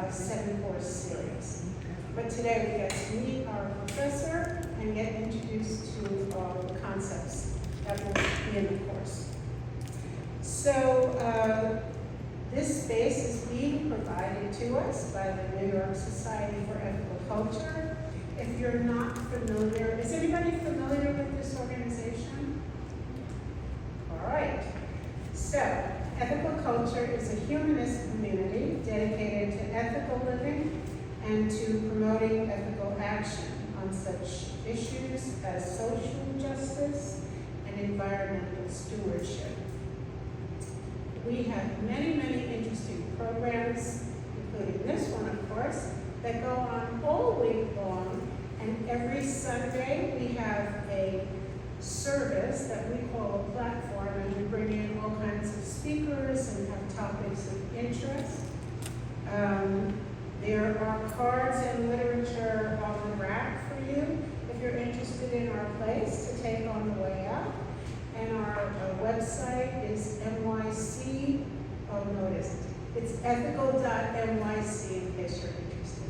7-course series. But today we get to meet our professor and get introduced to the concepts that will be in the course. So this space is being provided to us by the New York Society for Ethical Culture. If you're not familiar, is everybody familiar with this organization? All right. So, Ethical Culture is a humanist community dedicated to ethical living and to promoting ethical action on such issues as social justice and environmental stewardship. We have many, many interesting programs, including this one, of course, that go on all week long. And every Sunday, we have a service that we call a platform, and we bring in all kinds of speakers and have topics of interest. There are cards and literature on the rack for you if you're interested in our place to take on the way out. And our website is NYC, oh no it isn't. It's ethical.nyc in case you're interested.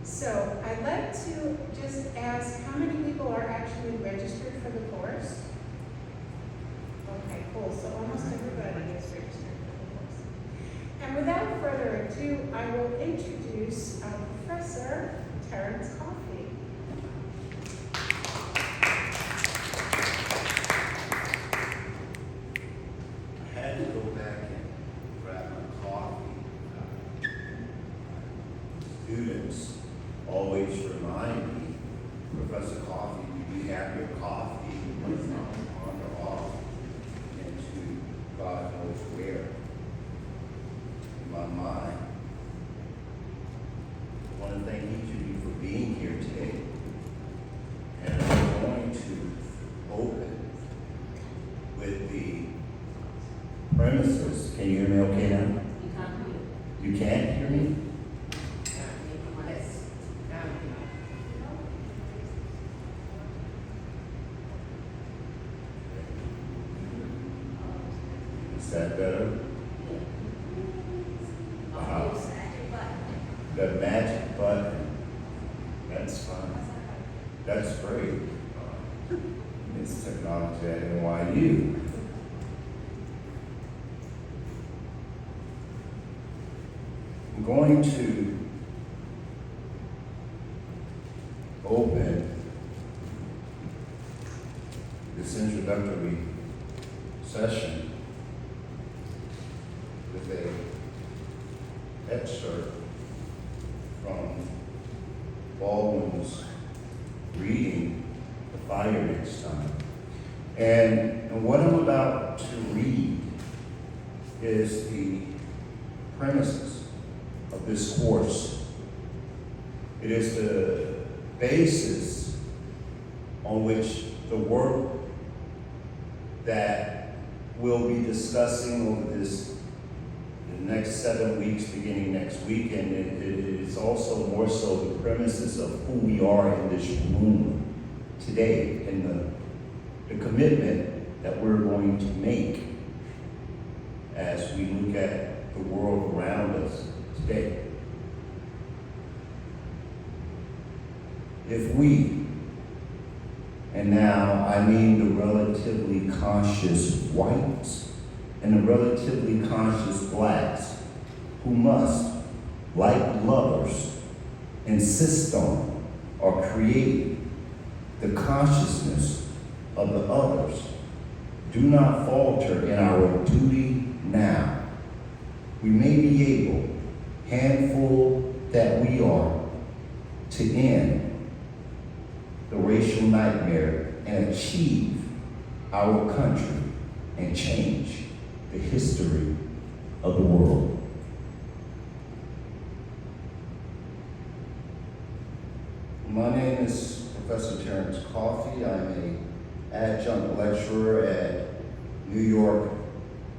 So I'd like to just ask how many people are actually registered for the course? Okay, cool. So almost everybody is registered for the course. And without further ado, I will introduce our professor, Terrence Coffie. I had to go back and grab my coffee. Students always remind me, Professor Coffie, do you have your coffee? When it's not on or off into God knows where. In my mind, I want to thank each of you for being here today. And I'm going to open with the premises. Can you hear me okay now? You can't hear me? Is that better? Wow. The magic button. That's fine. That's great. It's technology at NYU. I'm going to open this introductory session with an excerpt from Baldwin's reading The Fire Next Time. And what I'm about to read is the premises of this course. It is the basis on which the work that we'll be discussing over the next 7 weeks, beginning next week, and it is also more so the premises of who we are in this room today and the commitment that we're going to make as we look at the world around us today. If we, and now I mean the relatively conscious whites and the relatively conscious blacks, who must, like lovers, insist on or create the consciousness of the others, do not falter in our duty now. We may be able, handful that we are, to end the racial nightmare and achieve our country and change the history of the world. My name is Professor Terrence Coffie. I'm an adjunct lecturer at New York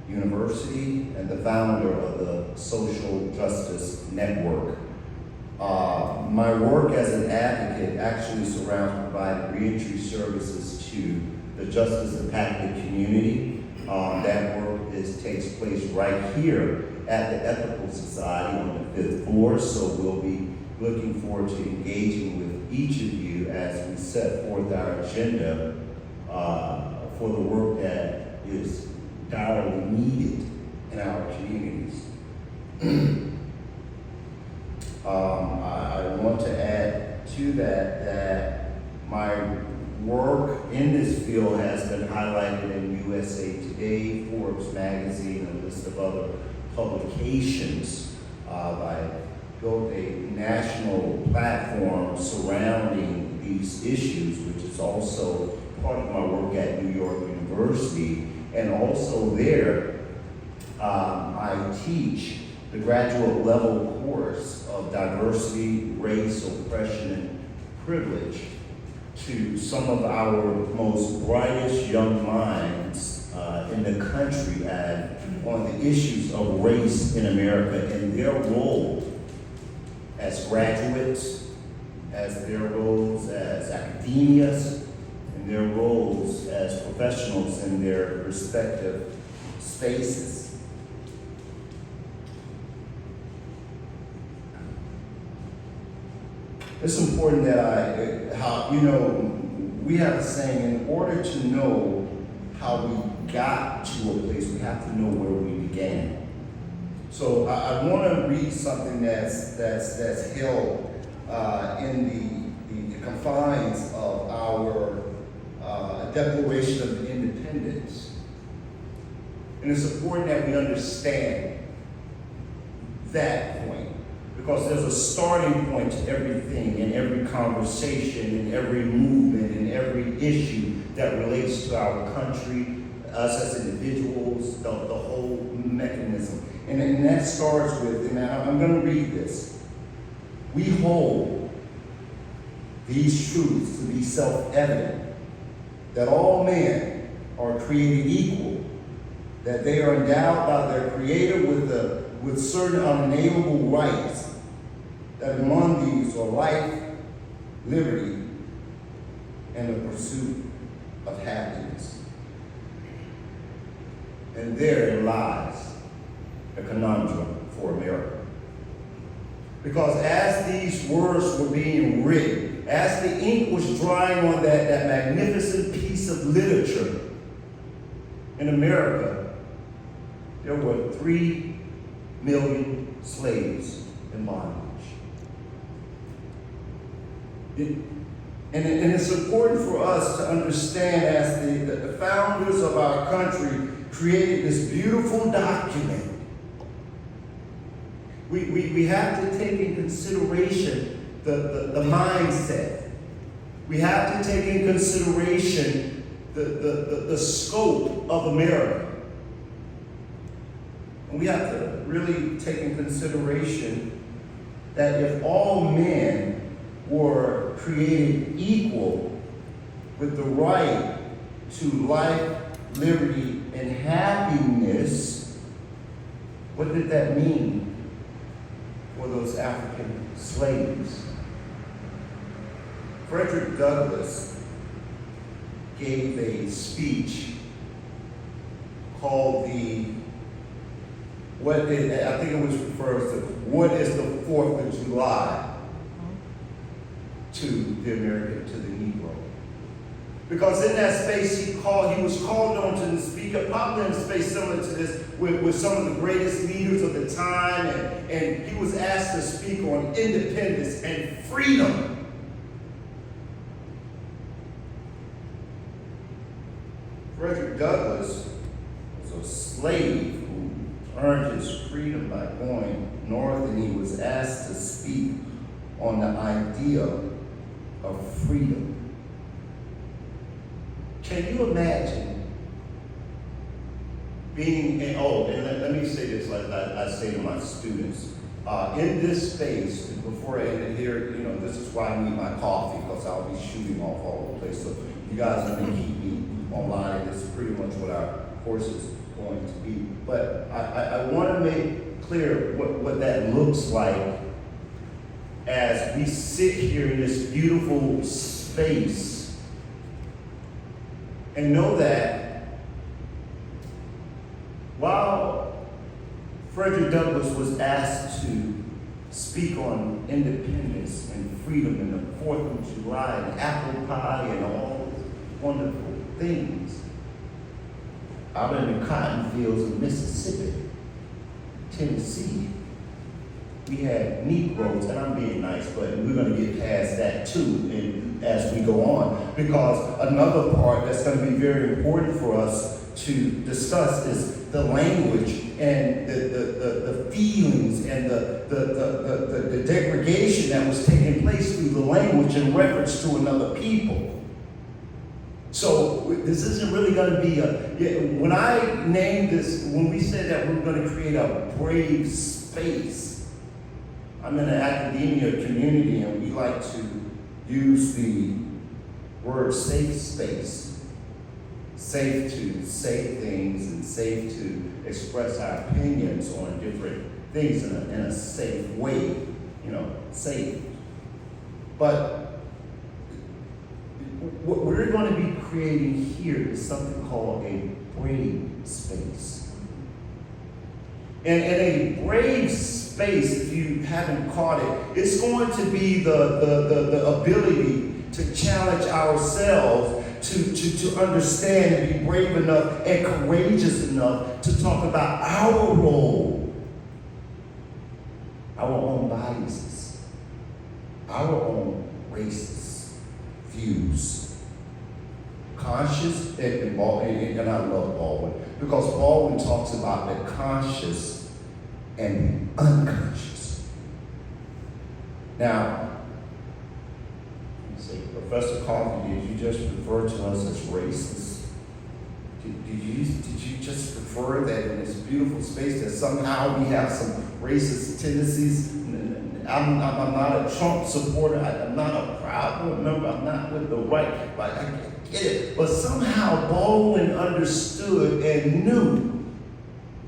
University and the founder of the Social Justice Network. My work as an advocate actually surrounds providing reentry services to the justice impacted community. That work takes place right here at the Ethical Society on the 5th floor, so we'll be looking forward to engaging with each of you as we set forth our agenda for the work that is direly needed in our communities. I want to add to that my work in this field has been highlighted in USA Today, Forbes magazine, and a list of other publications. I built a national platform surrounding these issues, which is also part of my work at New York University. And also there, I teach the graduate level course of diversity, race, oppression, and privilege to some of our most brightest young minds in the country on the issues of race in America and their role as graduates, as their roles as academias, and their roles as professionals in their respective spaces. It's important that we have a saying, in order to know how we got to a place, we have to know where we began. So I want to read something that's held in the confines of our Declaration of Independence. And it's important that we understand that point, because there's a starting point to everything, in every conversation, in every movement, in every issue that relates to our country, us as individuals, the whole mechanism. And that starts with, and I'm going to read this. We hold these truths to be self-evident, that all men are created equal, that they are endowed by their Creator with certain unalienable rights, that among these are life, liberty, and the pursuit of happiness. And therein lies a conundrum for America. Because as these words were being written, as the ink was drying on that magnificent piece of literature in America, there were 3 million slaves in bondage. And it's important for us to understand, as the founders of our country created this beautiful document, we have to take in consideration the mindset. We have to take in consideration the scope of America. And we have to really take in consideration that if all men were created equal with the right to life, liberty, and happiness, what did that mean for those African slaves? Frederick Douglass gave a speech called I think it was referred to, what is the 4th of July to the American, to the Negro? Because in that space he was called on to speak up, probably in a space similar to this, with some of the greatest leaders of the time, and he was asked to speak on independence and freedom. Frederick Douglass was a slave who earned his freedom by going north, and he was asked to speak on the idea of freedom. Can you imagine being in, let me say this like I say to my students, in this space, before I end here, this is why I need my coffee, because I'll be shooting off all over the place. So you guys are going to keep me online. This is pretty much what our course is going to be. But I want to make clear what that looks like as we sit here in this beautiful space and know that while Frederick Douglass was asked to speak on independence and freedom and the 4th of July and apple pie and all these wonderful things out in the cotton fields of Mississippi, Tennessee. We had Negroes, and I'm being nice, but we're going to get past that too as we go on, because another part that's going to be very important for us to discuss is the language and the feelings and the degradation that was taking place through the language in reference to another people. So this isn't really going to be when I named this, when we said that we were going to create a brave space, I'm in an academia community and we like to use the word safe space. Safe to say things and safe to express our opinions on different things in a safe way, safe. But what we're going to be creating here is something called a brave space. And a brave space, if you haven't caught it, it's going to be the ability to challenge ourselves to understand and be brave enough and courageous enough to talk about our role, our own biases, our own racist views. Conscious, and I love Baldwin, because Baldwin talks about the conscious and the unconscious. Now, Professor Coffie, did you just refer to us as racist? Did you just refer that in this beautiful space that somehow we have some racist tendencies? I'm not a Trump supporter. I'm not a proud member. I'm not with the right. I get it. But somehow Baldwin understood and knew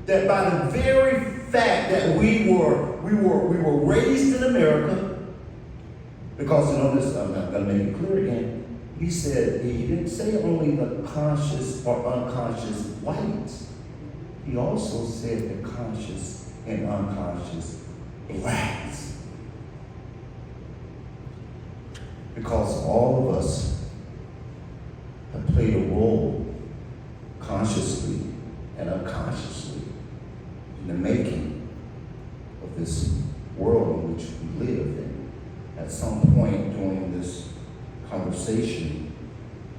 that by the very fact that we were raised in America. Because this, I'm not going to make it clear again. He said, he didn't say only the conscious or unconscious whites. He also said the conscious and unconscious blacks. Because all of us have played a role consciously and unconsciously in the making of this world in which we live in. At some point during this conversation,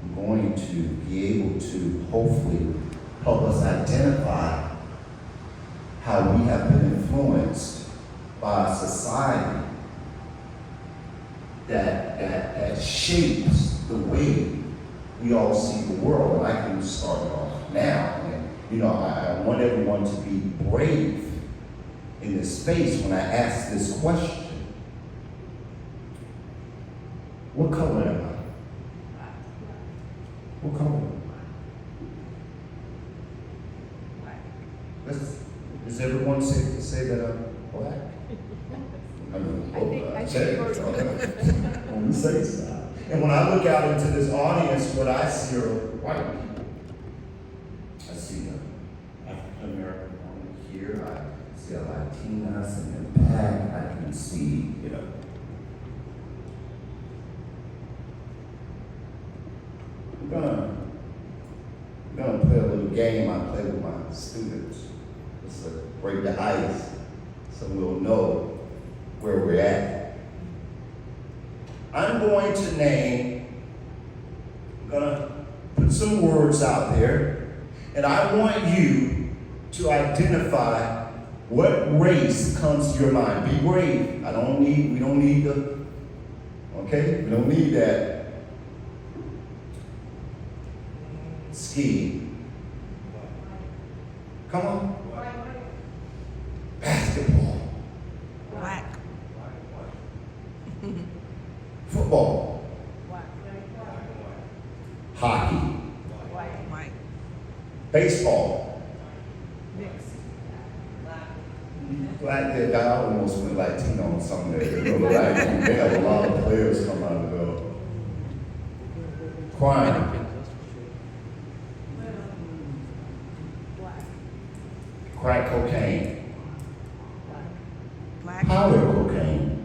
I'm going to be able to hopefully help us identify how we have been influenced by a society that shapes the way we all see the world. And I can start it off now. And, I want everyone to be brave in this space when I ask this question. What color am I? What color? Is everyone safe to say that I'm black? I say it. On the safe side. And when I look out into this audience, what I see are white people. I see the African American woman here. I see a Latinas and the black. I can see, We're gonna play a little game I play with my students. It's to break the ice so we'll know where we're at. I'm going to put some words out there, and I want you to identify what race comes to your mind. Be brave. We don't need that. Ski. Come on. Basketball. Black. Football. Hockey. White. Baseball. Mixed. Black, I almost went Latino on some of that. They have a lot of players come out of the crime. Crack cocaine. Black. powder cocaine,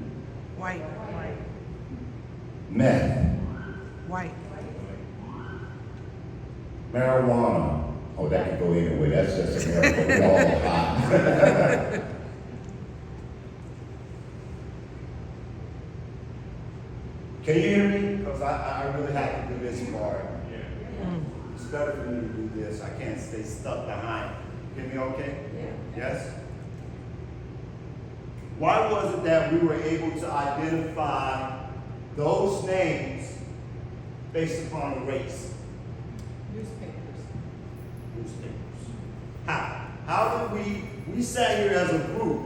White. White. meth, White. marijuana. Oh, that could go either way. That's just America. We all hot. Can you hear me? Because I really have to do this part. It's better for me to do this. I can't stay stuck behind. Hear me okay? Yeah. Yes? Why was it that we were able to identify those names based upon race? Newspapers. How? How did we sat here as a group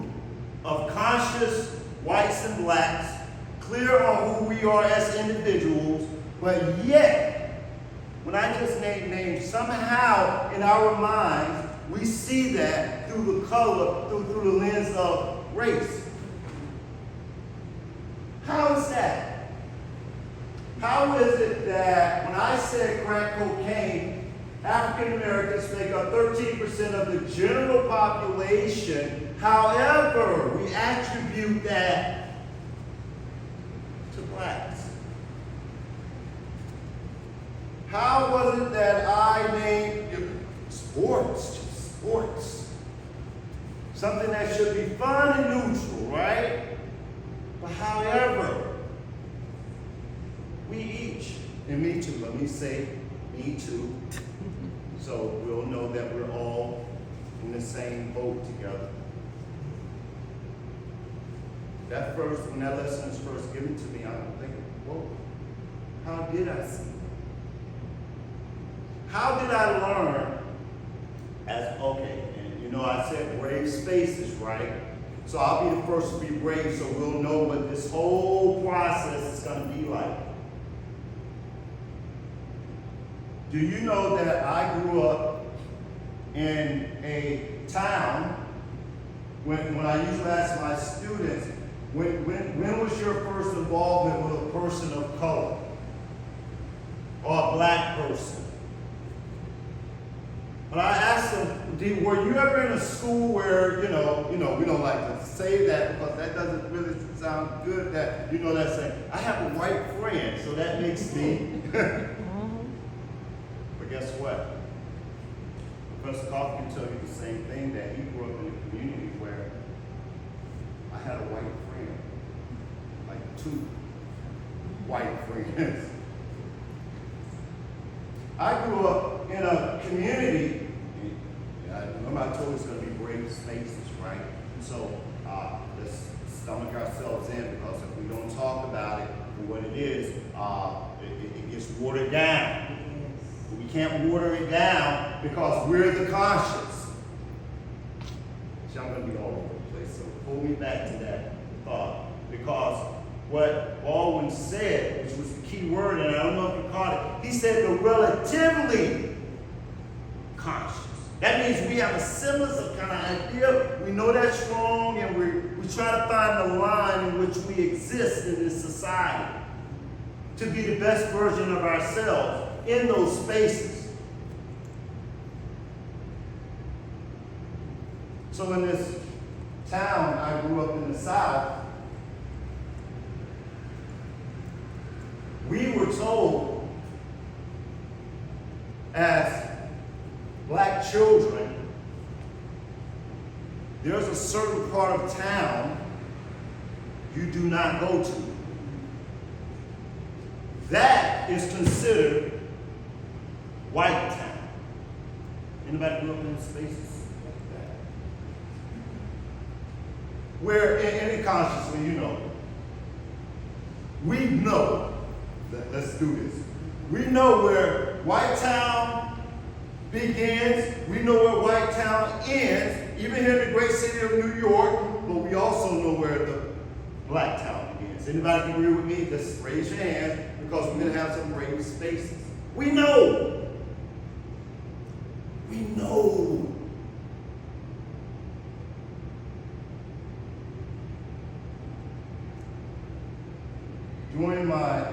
of conscious whites and blacks, clear on who we are as individuals, but yet, when I just named names, somehow in our minds, we see that through the color, through the lens of race. How is that? How is it that when I said crack cocaine, African Americans make up 13% of the general population, however, we attribute that to blacks? How was it that I named sports, something that should be fun and neutral, right? But however, we each, and me too, let me say me too, so we'll know that we're all in the same boat together. When that lesson was first given to me, I'm thinking, whoa, how did I see? How did I learn as, okay, and you know I said brave spaces, right? So I'll be the first to be brave so we'll know what this whole process is going to be like. Do you know that I grew up in a town, when I usually ask my students, when was your first involvement with a person of color or a black person? When I asked them, were you ever in a school where, we don't like to say that because that doesn't really sound good, that, that's saying, I have a white friend, so that makes me. But guess what? Professor Coffie can tell you the same thing, that he grew up in a community where I had a white friend, like 2 white friends. I grew up in a community, remember I told you it's going to be brave spaces, right? So let's stomach ourselves in, because if we don't talk about it for what it is, it gets watered down. We can't water it down because we're the conscious. So I'm going to be all over the place, so pull me back to that thought. Because what Baldwin said, which was the key word, and I don't know if you caught it, he said the relatively conscious. That means we have a semblance of kind of idea. We know that's wrong, and we try to find the line in which we exist in this society to be the best version of ourselves in those spaces. So in this town, I grew up in the South, we were told as black children, there's a certain part of town you do not go to. That is considered white town. Anybody grew up in spaces like that? Where, in consciously, we know, let's do this. We know where white town begins, we know where white town ends, even here in the great city of New York, but we also know where the black town begins. Anybody agree with me? Just raise your hand, because we're going to have some brave spaces. We know. We know. During my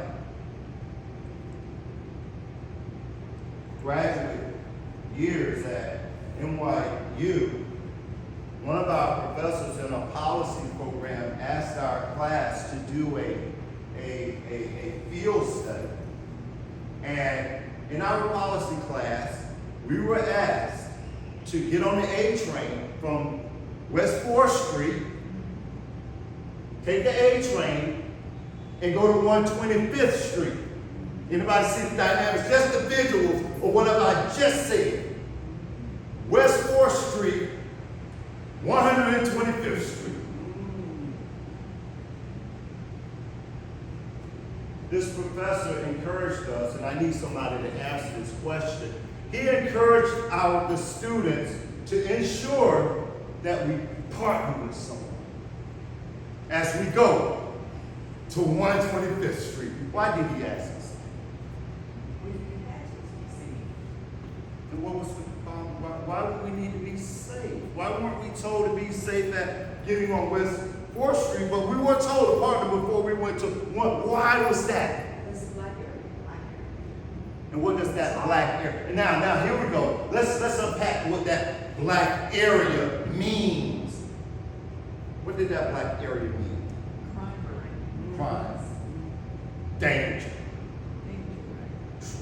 graduate years at NYU, one of our professors in a policy program asked our class to do a field study. And in our policy class, we were asked to get on the A train from West 4th Street, take the A train, and go to 125th Street. Anybody see the dynamics? Just the visuals of whatever I just said. West 4th Street, 125th Street. This professor encouraged us, and I need somebody to answer this question. He encouraged the students to ensure that we partner with someone as we go to 125th Street. Why did he ask us? And what was the problem? Why would we need to be safe? Why weren't we told to be safe at getting on West 4th Street? But we were told to partner before we went to one. Why was that? It's a black area. And what does that black area? And now here we go. Let's unpack what that black area means. What did that black area mean? Crime. Danger.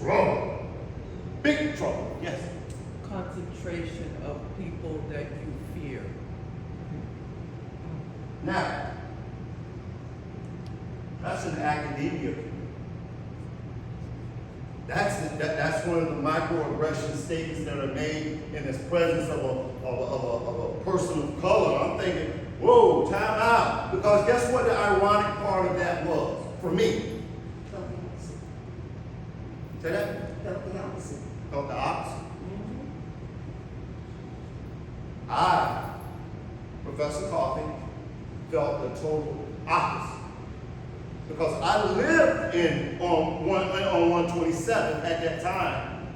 Trouble. Big trouble. Yes. Concentration of people that you fear. Now, that's an academia. That's one of the microaggression statements that are made in this presence of a person of color. I'm thinking, whoa, time out. Because guess what the ironic part of that was for me? Felt the opposite. Say that? Felt the opposite. Felt the opposite. Mm-hmm. I, Professor Coffie, felt the total opposite. Because I lived on 127 at that time.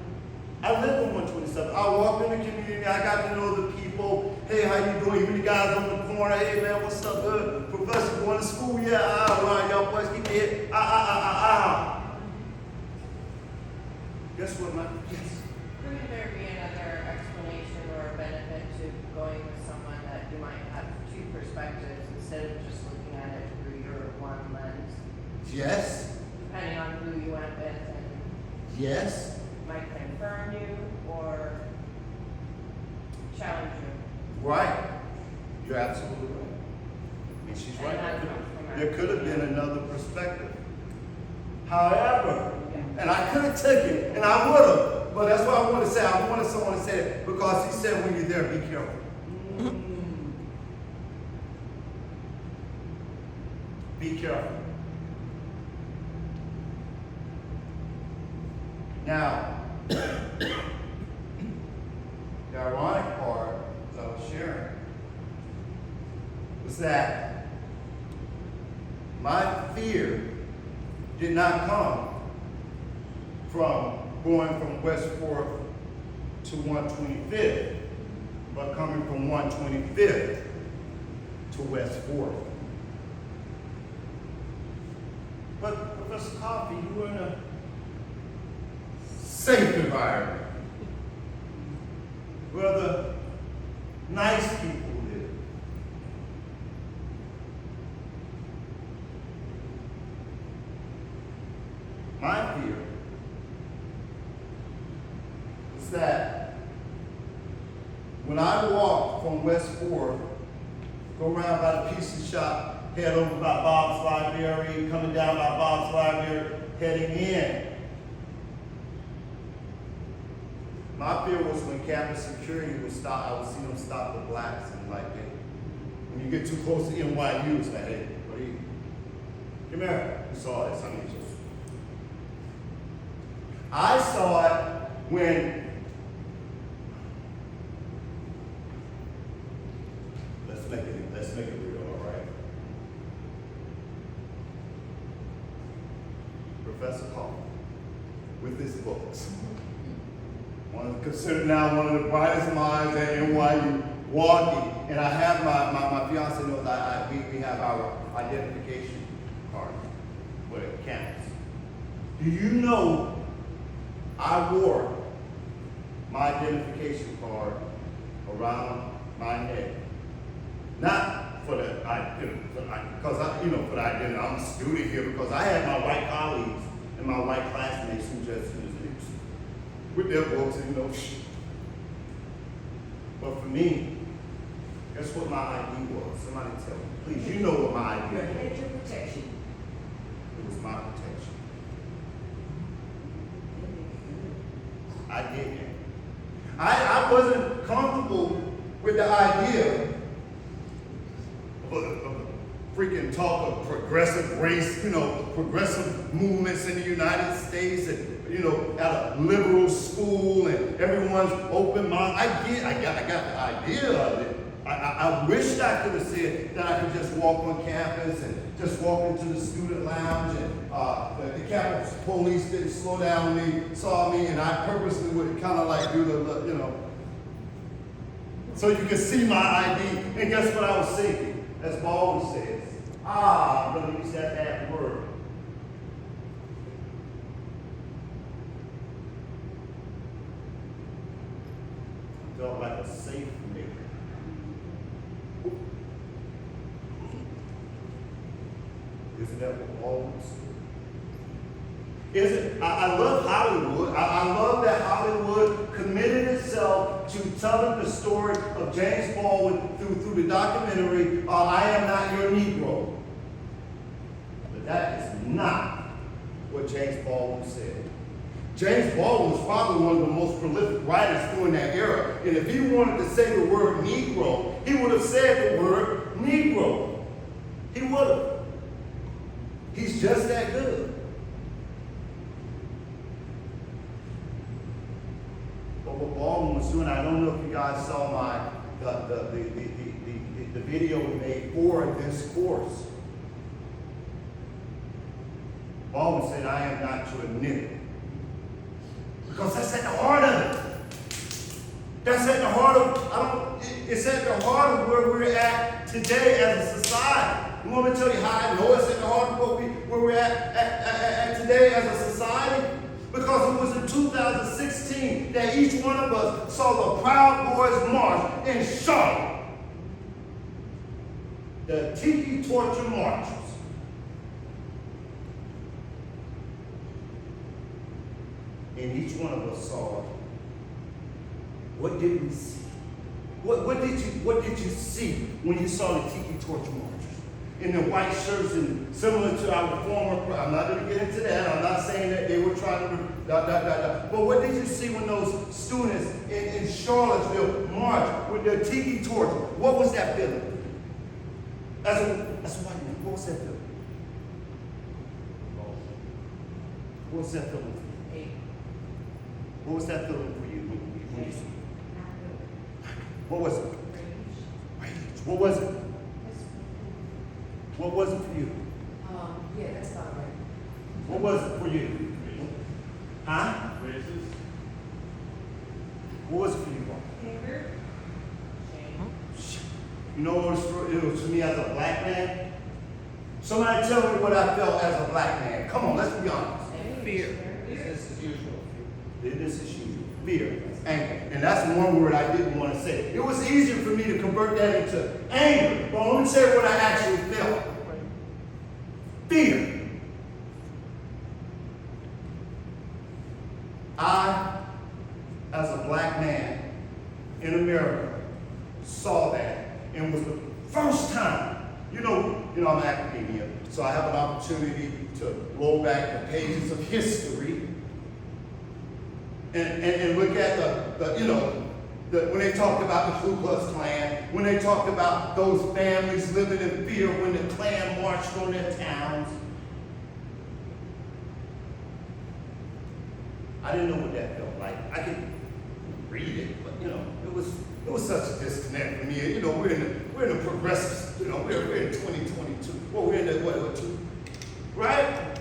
I lived on 127. I walked in the community, I got to know the people. Hey, how you doing? Even the guys on the corner, hey man, what's up, good? Professor going to school? Yeah, right, y'all boys keep your head. Guess what, Mike? Yes. Couldn't there be another explanation or benefit to going with someone that you might have two perspectives instead of just looking at it through your one lens? Yes. Depending on who you went with and Yes. might confirm you or challenge you. Right. You're absolutely right. And she's And right. that comes from There could have been academia. another perspective. However, and I could have took it, and I would have, but that's what I want to say. I wanted someone to say it because he said when you're there, be careful. Be careful. Now, the ironic part, as I was sharing, was that my fear did not come from going from West 4th to 125th, but coming from 125th to West 4th. But Professor Coffie, you were in a safe environment where the nice people live. My fear is that when I walk from West 4th, go around by the pizza shop, head over by Bob's Library, coming down by Bob's Library, heading in. My fear was when campus security would stop, I would see them stop the blacks and like, hey, when you get too close to NYU, it's like, hey, what are you? Come here. You saw this, I mean, just. I saw it when, let's make it real, all right? Professor Coffie, with his books, considered now one of the brightest minds at NYU, walking, and I have my fiance knows we have our identification card with campus. Do you know I wore my identification card around my neck Not for the, because for the identity. I'm a student here because I had my white colleagues and my white classmates who just, with their books, But for me, guess what my ID was? Somebody tell me. Please, you know what my ID Your was. hedge of protection. It was my protection. I didn't. I wasn't comfortable with the idea of freaking talk of progressive race, progressive movements in the United States, and at a liberal school, and everyone's open mind. I got the idea of it. I wished I could have said that I could just walk on campus and just walk into the student lounge, and the campus police didn't slow down when they saw me, and I purposely would kind of like do the, so you can see my ID. And guess what I was thinking? As Baldwin says, I'm going to use that bad word. I felt like a safe nigger. Isn't that what Baldwin said? I love Hollywood. I love that Hollywood committed itself to telling the story of James Baldwin through the documentary, I Am Not Your Negro. But that is not what James Baldwin said. James Baldwin was probably one of the most prolific writers during that era. And if he wanted to say the word Negro, he would have said the word Negro. He would have. He's just that good. But what Baldwin was doing, I don't know if you guys saw the video we made for this course. Baldwin said, I am not your nigger. Because that's at the heart of it. That's at the heart of, it's at the heart of where we're at today as a society. You want me to tell you how I know it's at the heart of where we're at today as a society? Because it was in 2016 that each one of us saw the Proud Boys March in Charlotte. The Tiki Torture Marches. And each one of us saw it. What did we see? What did you see when you saw the Tiki Torture Marches? In the white shirts, and similar to our former, I'm not going to get into that. I'm not saying that they were trying to, But what did you see when those students in Charlottesville marched with their Tiki torch? What was that feeling? As a white man, what was that feeling? What was that feeling for you? What was that feeling for you when you saw it? What was it? Rage. What was it? What was it for you? Yeah, that's about right. What was it for you? Huh? What was it for you, Bob? Anger. Shame. You know what it was for me as a black man? Somebody tell me what I felt as a black man. Come on, let's be honest. Fear. Business as usual. Business as usual. Fear. Anger. And that's one word I didn't want to say. It was easier for me to convert that into anger. But let me tell you what I actually felt. Fear. I, as a black man in America, saw that, and it was the first time. You know, I'm academia, so I have an opportunity to roll back the pages of history and look at when they talked about the Ku Klux Klan, when they talked about those families living in fear when the Klan marched on their towns. I didn't know what that felt like. I could read it, but it was such a disconnect for me. We're in the progressive, we're in 2022. Well, we're in the what, right?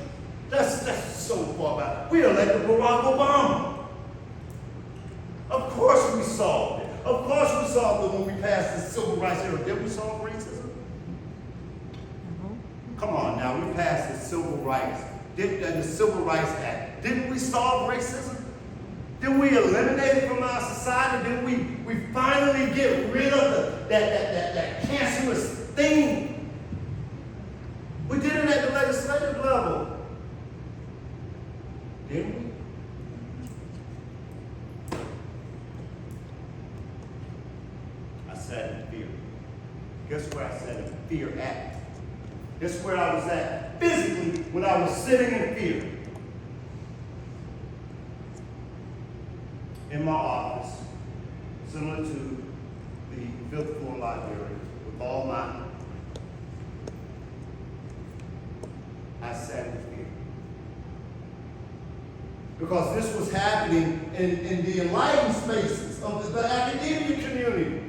That's so far back. We elected Barack Obama. Of course we solved it. Of course we solved it when we passed the civil rights era. Did we solve racism? Come on now, we passed the Civil Rights, the Civil Rights Act. Didn't we solve racism? Didn't we eliminate it from our society? Didn't we finally get rid of that cancerous thing. We did it at the legislative level. Didn't we? I sat in fear. Guess where I sat in fear at? Guess where I was at physically when I was sitting in fear? In my office, similar to the 5th floor library, with all my, I sat in fear. Because this was happening in the enlightened spaces of the academia community.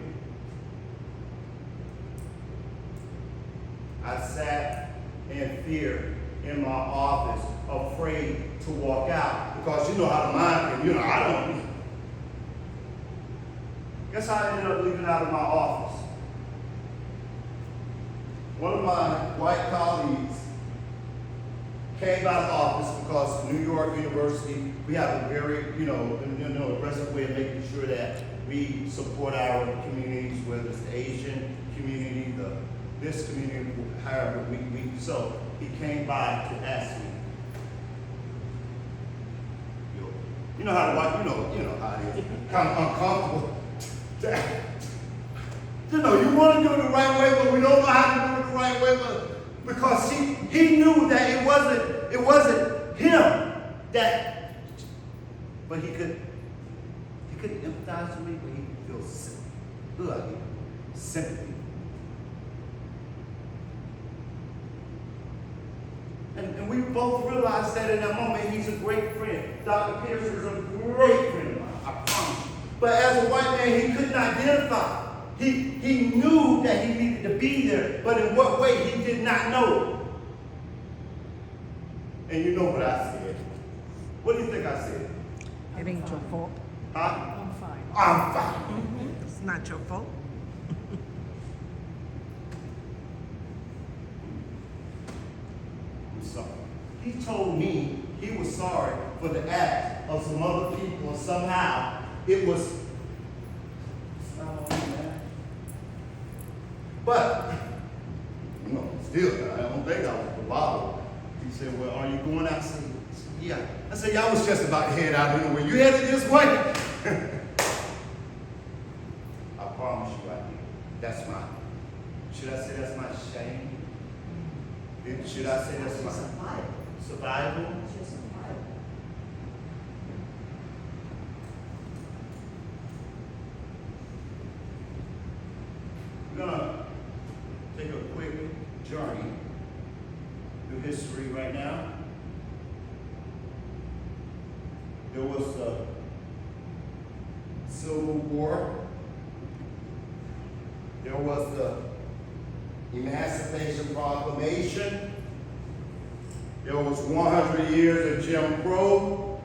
I sat in fear in my office, afraid to walk out. Because you know how the mind can, I don't. Guess how I ended up leaving out of my office? One of my white colleagues came out of office because New York University, we have a very, aggressive way of making sure that we support our communities, whether it's the Asian community, this community, however so he came by to ask me. You know how the white, you know how it is, kind of uncomfortable. You want to do it the right way, but we don't know how to do it the right way, because he knew that it wasn't him that, but he could empathize with me, but he could feel sympathy. And we both realized that in that moment. He's a great friend. Dr. Pierce is a great friend of mine, I promise you. But as a white man, he couldn't identify. He knew that he needed to be there, but in what way he did not know. And you know what I said. What do you think I said? It ain't your fault. Huh? I'm fine. I'm fine. It's not your fault. I'm sorry. He told me he was sorry for the act of some other people, and somehow it was. It's not on me, man. But, still, I don't think I was bothered. He said, well, are you going out? I said, yeah. I said, yeah, I was just about to head out anyway. You headed this way? I promise you I did. That's my, should I say that's my shame? Should I say that's my survival? We're gonna take a quick journey through history right now. There was the Civil War. There was the Emancipation Proclamation. There was 100 years of Jim Crow.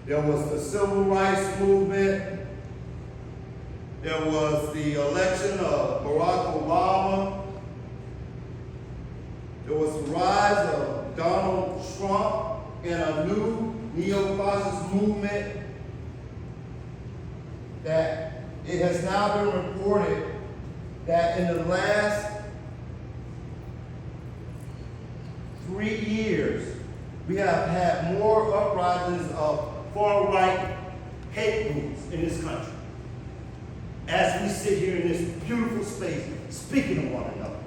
There was the Civil Rights Movement. There was the election of Barack Obama. There was the rise of Donald Trump and a new neo-fascist movement that it has now been reported that in the last 3 years, we have had more uprisings of far-right hate groups in this country. As we sit here in this beautiful space, speaking to one another.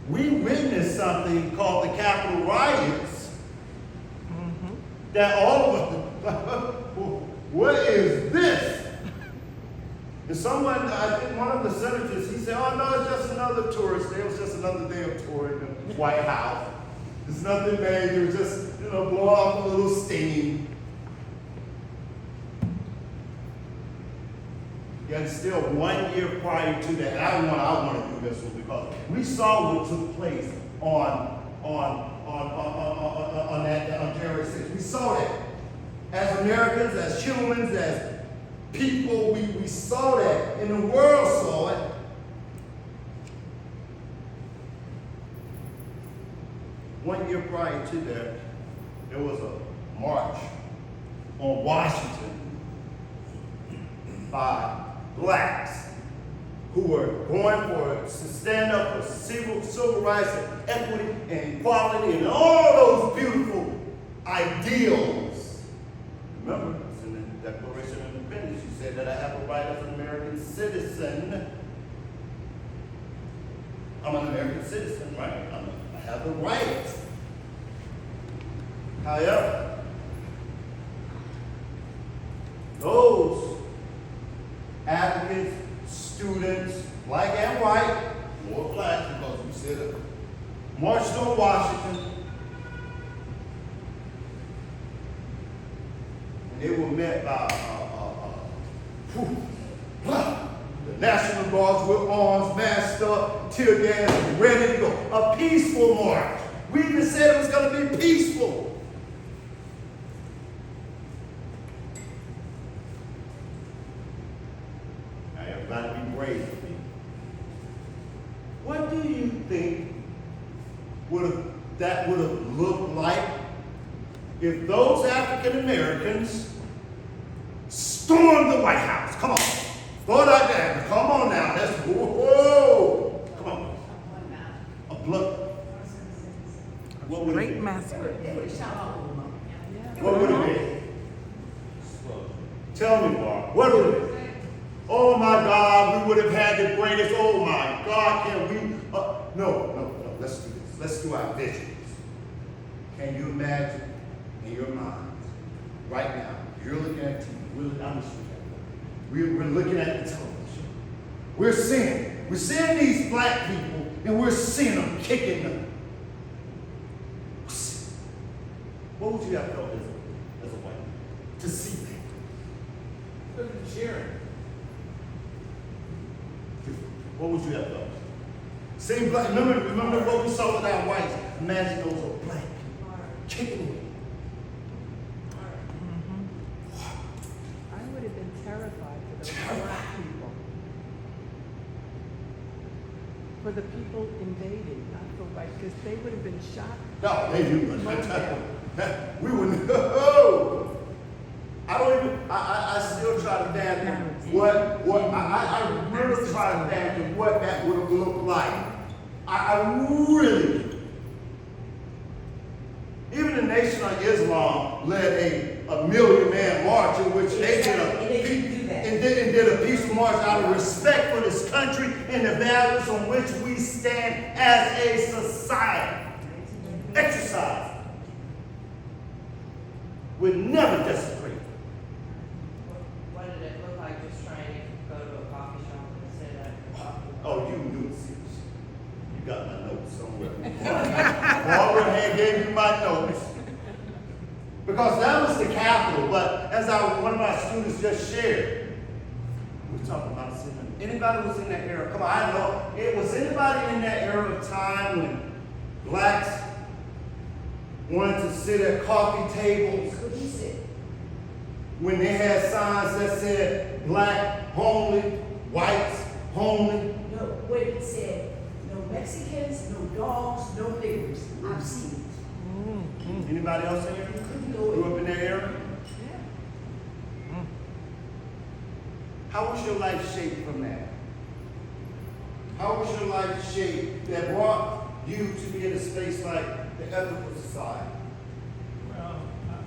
We witnessed something called the Capitol riots that all of us, what is this? And someone, I think one of the senators, he said, oh no, it's just another tourist day. It was just another day of touring the White House. It's nothing major, just, blow off a little steam. Yet still 1 year prior to that, and I want to do this one because we saw what took place on Terrence 6. We saw that. As Americans, as humans, as people, we saw that, and the world saw it. One year prior to that, there was a march on Washington, by blacks who were going to stand up for civil rights and equity and equality and all those beautiful ideals. Remember, it's in the Declaration of Independence. You said that I have a right as an American citizen. I'm an American citizen, right? I have the right. However, those advocates, students, black and white, more black because we said it, marched on Washington, and they were met by the National Guards with arms masked up, tear gas, and ready to go. A peaceful march. We even said it was going to be peaceful. Now everybody be brave for me. What do you think that would have looked like if those African Americans stormed the White House? Come on. Throw it out there. Come on now. Let's whoa. Come on. A blood. What would it Great be? massacre. What would it be? Tell me, Bob. What would it be? Oh my God, we would have had the greatest. Oh my God, can we? No. Let's do this. Let's do our visuals. Can you imagine in your mind right now? You're looking at TV. We're looking at the television. We're seeing these black people, and we're seeing them kicking them. What would you have felt as a white man to see that? Cheering. What would you have done? Same black. Remember what we saw with our whites. Imagine those are black people kicking them. I would have been terrified for those black people. For the people invading, not for white, because they would have been shot. No, they do. We wouldn't. No. I don't even. I still try to fathom what I really try to fathom what that would have looked like. I really. Even the Nation of Islam led a million-man march in which they did a peaceful march out of respect for this country and the values on which we stand as a society. Exercise. We'll never disagree. What did it look like just trying to go to a coffee shop and sit at a coffee? Oh, you can do it seriously. You got my notes somewhere. Barbara had gave you my notes. Because that was the capital, but as one of my students just shared, we're talking about sitting. Anybody who was in that era, come on, I know, it was anybody in that era of time when blacks wanted to sit at coffee tables, when they had signs that said black homely, whites homely. No, what it said, no Mexicans, no dogs, no niggers. I've seen it. Anybody else in here? Couldn't go Grew in. up in that era? How was your life shaped from that? How was your life shaped that brought you to be in a space like the Ethical Society? Well,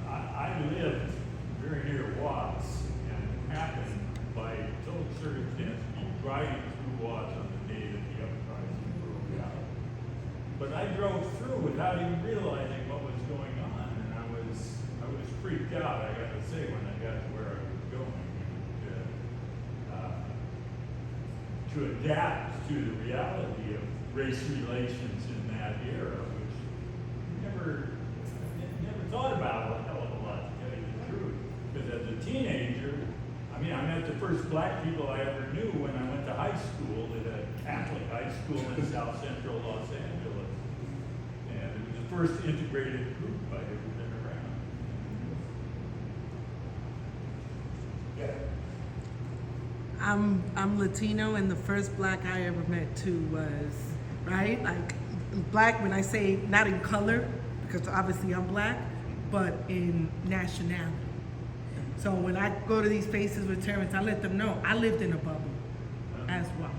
I lived very near Watts, and it happened by total circumstance to be driving through Watts on the day that the uprising broke out. But I drove through without even realizing what was going on, and I was freaked out, I gotta say, when I got to where I was going. To adapt to the reality of race relations in that era, which I never thought about a hell of a lot, to tell you the truth. Because as a teenager, I met the first black people I ever knew when I went to high school at a Catholic high school in South Central Los Angeles. And it was the first integrated group I'd ever been around. Yeah. I'm Latino, and the first black I ever met too was, right? Like, black when I say not in color, because obviously I'm black, but in nationality. So when I go to these spaces with Terrence, I let them know I lived in a bubble as well.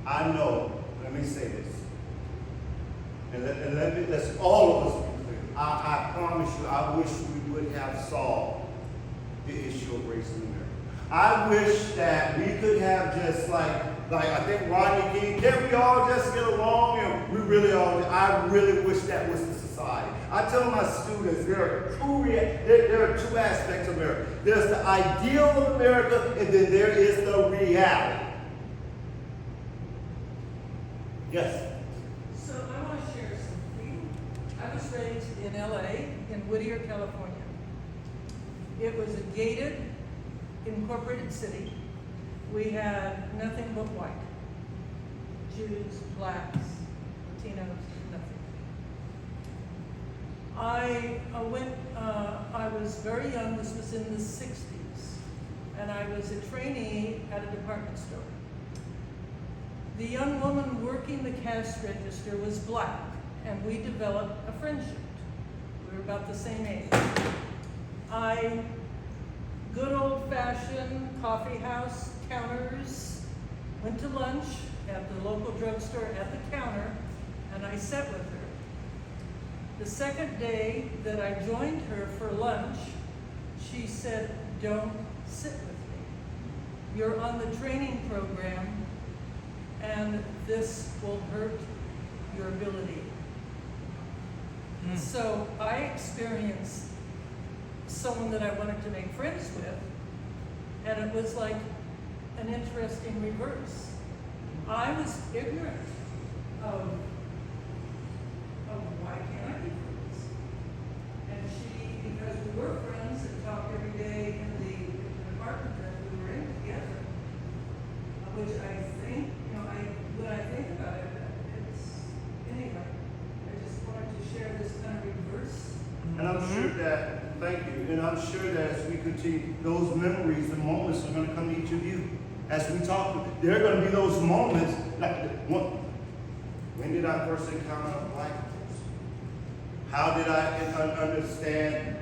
I know, let me say this, and let's all of us be clear. I promise you, I wish we would have solved the issue of race in America. I wish that we could have just like I think Rodney King, can't we all just get along? And we really all, I really wish that was the society. I tell my students there are two aspects of America. There's the ideal of America, and then there is the reality. Yes. So I want to share something. I was raised in LA, in Whittier, California. It was a gated, incorporated city. We had nothing but white. Jews, blacks, Latinos, nothing. I was very young, this was in the 60s, and I was a trainee at a department store. The young woman working the cash register was black, and we developed a friendship. We were about the same age. Good old-fashioned coffee house counters, went to lunch at the local drugstore at the counter, and I sat with her. The second day that I joined her for lunch, she said, "Don't sit with me. You're on the training program, and this will hurt your ability." So I experienced someone that I wanted to make friends with, and it was like an interesting reverse. I was ignorant of why can't I be friends? And she, because we were friends and talked every day in the apartment that we were in together, which I think, when I think about it, anyway, I just wanted to share this kind of reverse. And I'm sure that, thank you, and I'm sure that as we continue, those memories and moments are going to come to each of you. As we talk, there are going to be those moments, like, when did I first encounter a black person? How did I understand,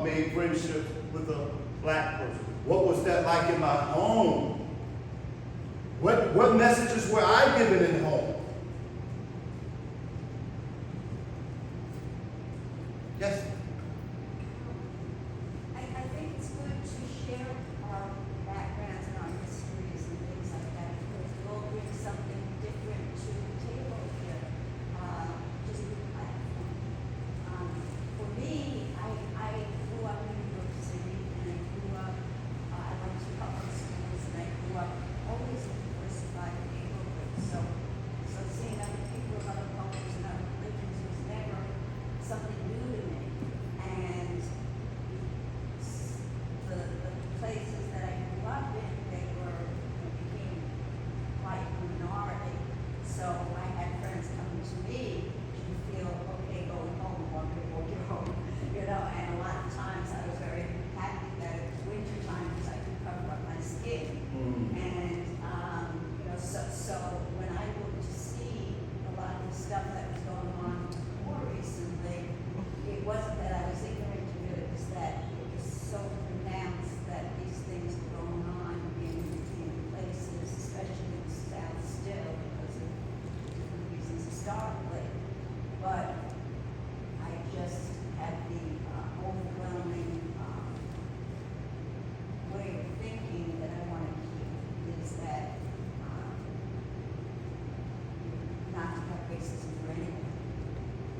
made friendship with a black person? What was that like in my home? What messages were I given in home? Yes? I think it's good to share our backgrounds and our histories and things like that, because we'll bring something different to the table here, just with the platform. For me, I grew up in New York City, and I grew up, I went to public schools, and I grew up always in diversified neighborhoods. So seeing other people of other cultures and other religions was never something new to me. And the places that I grew up in, they became quite minority. So I had friends coming to me to feel okay going home, or walk you home, and a lot of times I was very happy that it was winter time because I could cover up my skin. And so when I looked to see a lot of the stuff that was going on more recently, it wasn't that I was ignorant of it, it was that it was so pronounced that these things were going on in places, especially in the South still, because of different reasons historically. But I just had the overwhelming way of thinking that I want to keep is that not to have racism for anyone.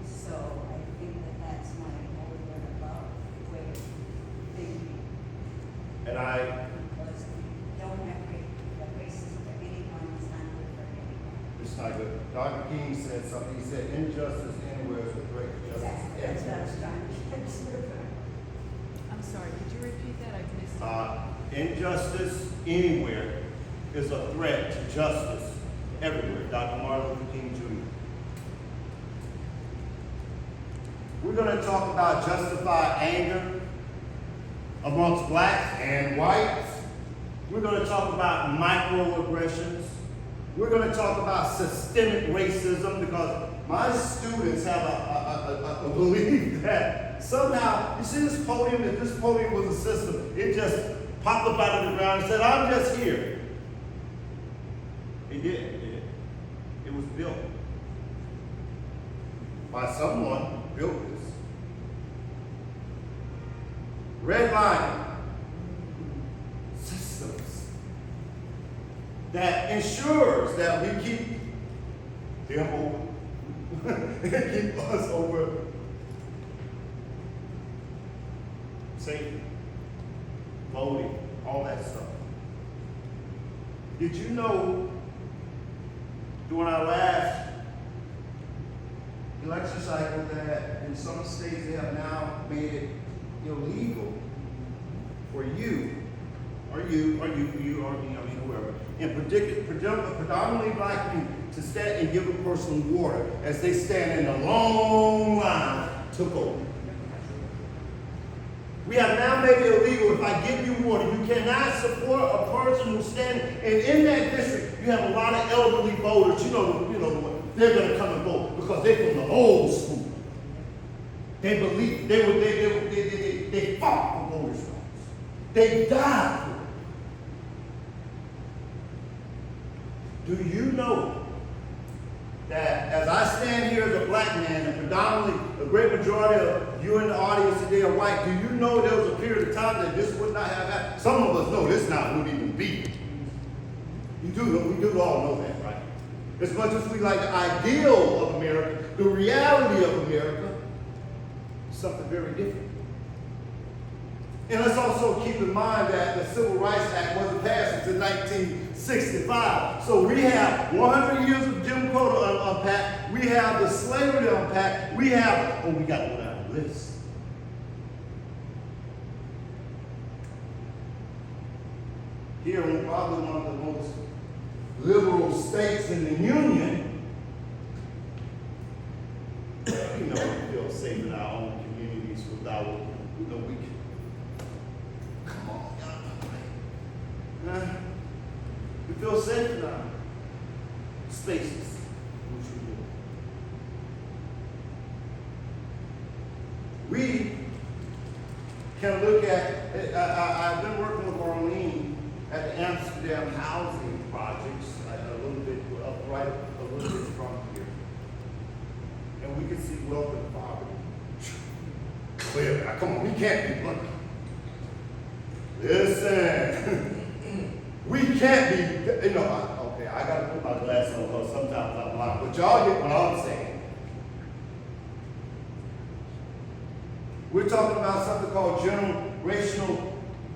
So I think that that's my over and above way of thinking. And I, Because we don't have racism for anyone, it's not good for anyone. it's not good. Dr. King said something. He said, injustice anywhere is a threat to justice Exactly, that's what I was everywhere. trying to get to. I'm sorry, could you repeat that? I missed it. Injustice anywhere is a threat to justice everywhere. Dr. Martin Luther King Jr. We're going to talk about justified anger amongst blacks and whites. We're going to talk about microaggressions. We're going to talk about systemic racism, because my students have a belief that somehow, you see this podium, if this podium was a system, it just popped up out of the ground and said, I'm just here. It did. It was built by someone built this. Redlining systems that ensures that we keep them open, keep us over safety, voting, all that stuff. Did you know during our last election cycle that in some states they have now made it illegal for you, or me, I mean whoever, and predominantly black people to stand and give a person water as they stand in a long line to vote. We have now made it illegal. If I give you water, you cannot support a person who's standing. And in that district, you have a lot of elderly voters. You know what? They're going to come and vote because they're from the old school. They believe they fought for voters' rights. They died for it. Do you know that as I stand here as a black man, and predominantly a great majority of you in the audience today are white, do you know there was a period of time that this would not have happened? Some of us know this now wouldn't even be. We do all know that, right? As much as we like the ideal of America, the reality of America is something very different. And let's also keep in mind that the Civil Rights Act wasn't passed until 1965. So we have 100 years of Jim Crow to unpack. We have the slavery to unpack. We got to go down the list. Here in probably one of the most liberal states in the Union, we feel safe in our own communities without, we can. Come on, y'all. We feel safe in our spaces, which we do. We can look at, I've been working with Marlene at the Amsterdam housing projects, a little bit from here. And we can see wealth and poverty. Clearly, come on, we can't be blunt. Listen, we can't be, okay, I gotta put my glasses on because sometimes I'm blind, but y'all get what I'm saying. We're talking about something called generational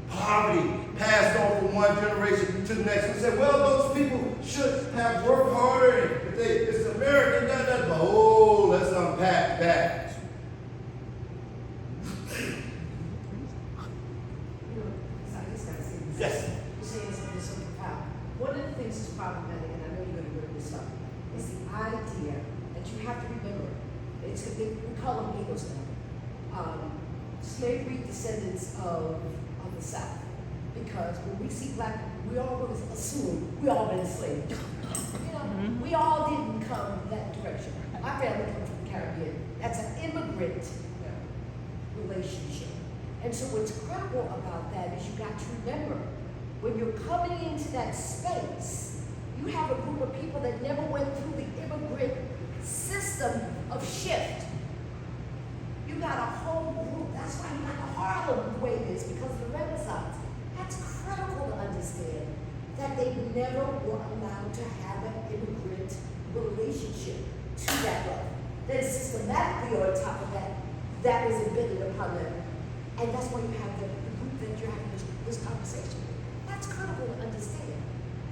poverty, passed on from one generation to the next. We said, well, those people should have worked harder, and it's American, but let's unpack that. Yes. You're saying something about, one of the things that's problematic, and I know you're going to bring this up, is the idea that you have to remember, we call them Eagles now, slavery descendants of the South. Because when we see black people, we always assume we all been enslaved. We all didn't come that direction. My family comes from the Caribbean. That's an immigrant relationship. And so what's critical about that is you got to remember, when you're coming into that space, you have a group of people that never went through the immigrant system of shift. You got a whole group, that's why you got the Harlem the way it is, because of the Renaissance. That's critical to understand, that they never were allowed to have an immigrant relationship to that level. Then systematically on top of that, that was embedded upon them. And that's why you have the group that you're having this conversation with. That's critical to understand.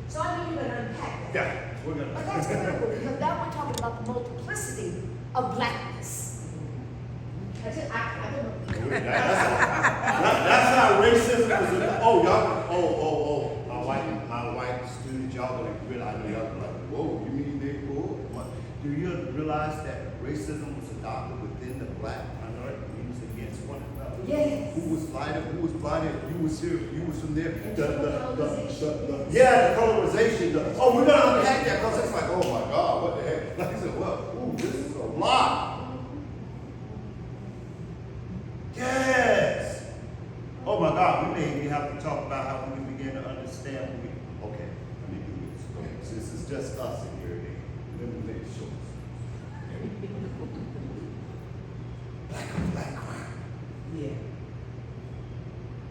So I know you're going to unpack that. Yeah, we're going to. But that's critical because now we're talking about the multiplicity of blackness. That's it. I don't know. That's how racism is. My white students, y'all gonna realize, I know y'all gonna be like, whoa, you mean they cool? Do you realize that racism was adopted within the black minority communities against one another? Yes. Who was lighter, who was blinded, you was here, you was from there. The colorization. We're gonna unpack that because it's like, oh my God, what the heck? Like I said, well, this is a lot. it's just us in here today. Let me make sure. Black on black crime. Yeah.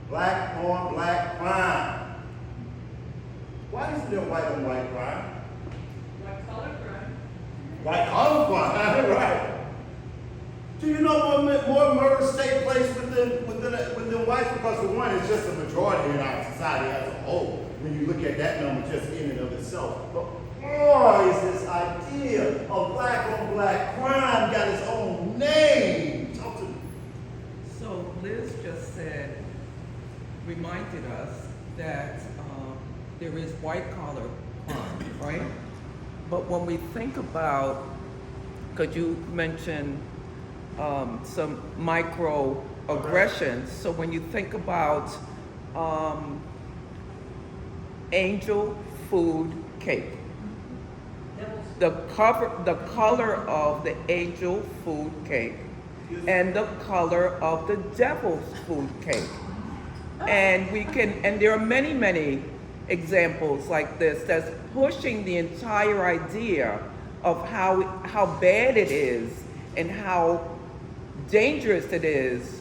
Black on black crime. Why isn't there white on white crime? White collar crime. White collar crime, right? Do you know more murders take place within whites? Because for one, it's just a majority in our society as a whole. When you look at that number just in and of itself. But boy, is this idea of black on black crime got its own name. Talk to me. So Liz just said, reminded us that there is white collar crime, right? But when we think about, because you mentioned some microaggressions, so when you think about angel food cake, the color of the angel food cake and the color of the devil's food cake. And there are many examples like this that's pushing the entire idea of how bad it is and how dangerous it is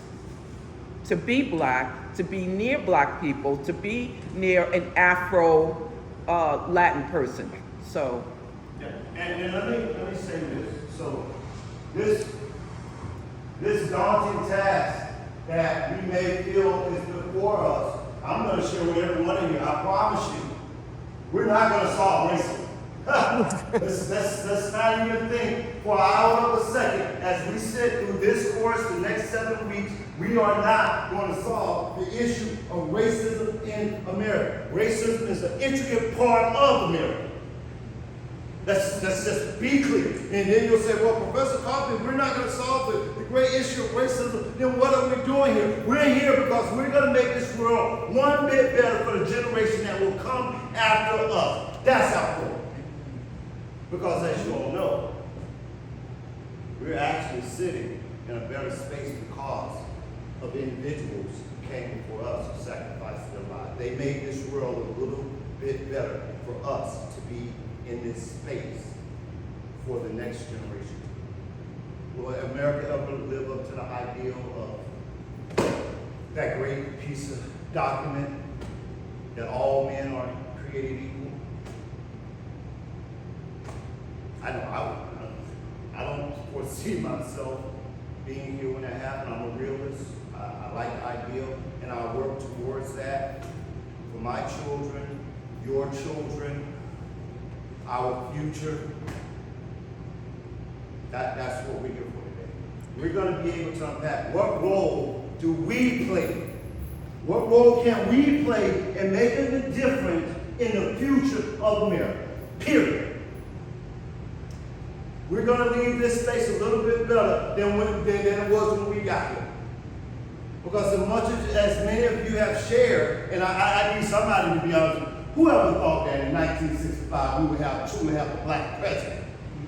to be black, to be near black people, to be near an Afro Latin person. So. Yeah. And let me say this. So this daunting task that we may feel is before us, I'm going to share with every one of you. I promise you, we're not going to solve racism. Let's not even think for an hour of a second. As we sit through this course the next 7 weeks, we are not going to solve the issue of racism in America. Racism is an intricate part of America. Let's just be clear. And then you'll say, well, Professor Coffie, we're not going to solve the great issue of racism. Then what are we doing here? We're here because we're going to make this world one bit better for the generation that will come after us. That's our goal. Because as you all know, we're actually sitting in a better space because of individuals who came before us who sacrificed their lives. They made this world a little bit better for us to be in this space for the next generation. Will America ever live up to the ideal of that great piece of document that all men are created equal? I know I don't foresee myself being here when that happens. I'm a realist. I like the ideal, and I'll work towards that for my children, your children, our future. That's what we're here for today. We're going to be able to unpack what role do we play? What role can we play in making a difference in the future of America? Period. We're going to leave this space a little bit better than it was when we got here. Because as much as many of you have shared, and I need somebody to be honest with you, whoever thought that in 1965 we would truly have a black president?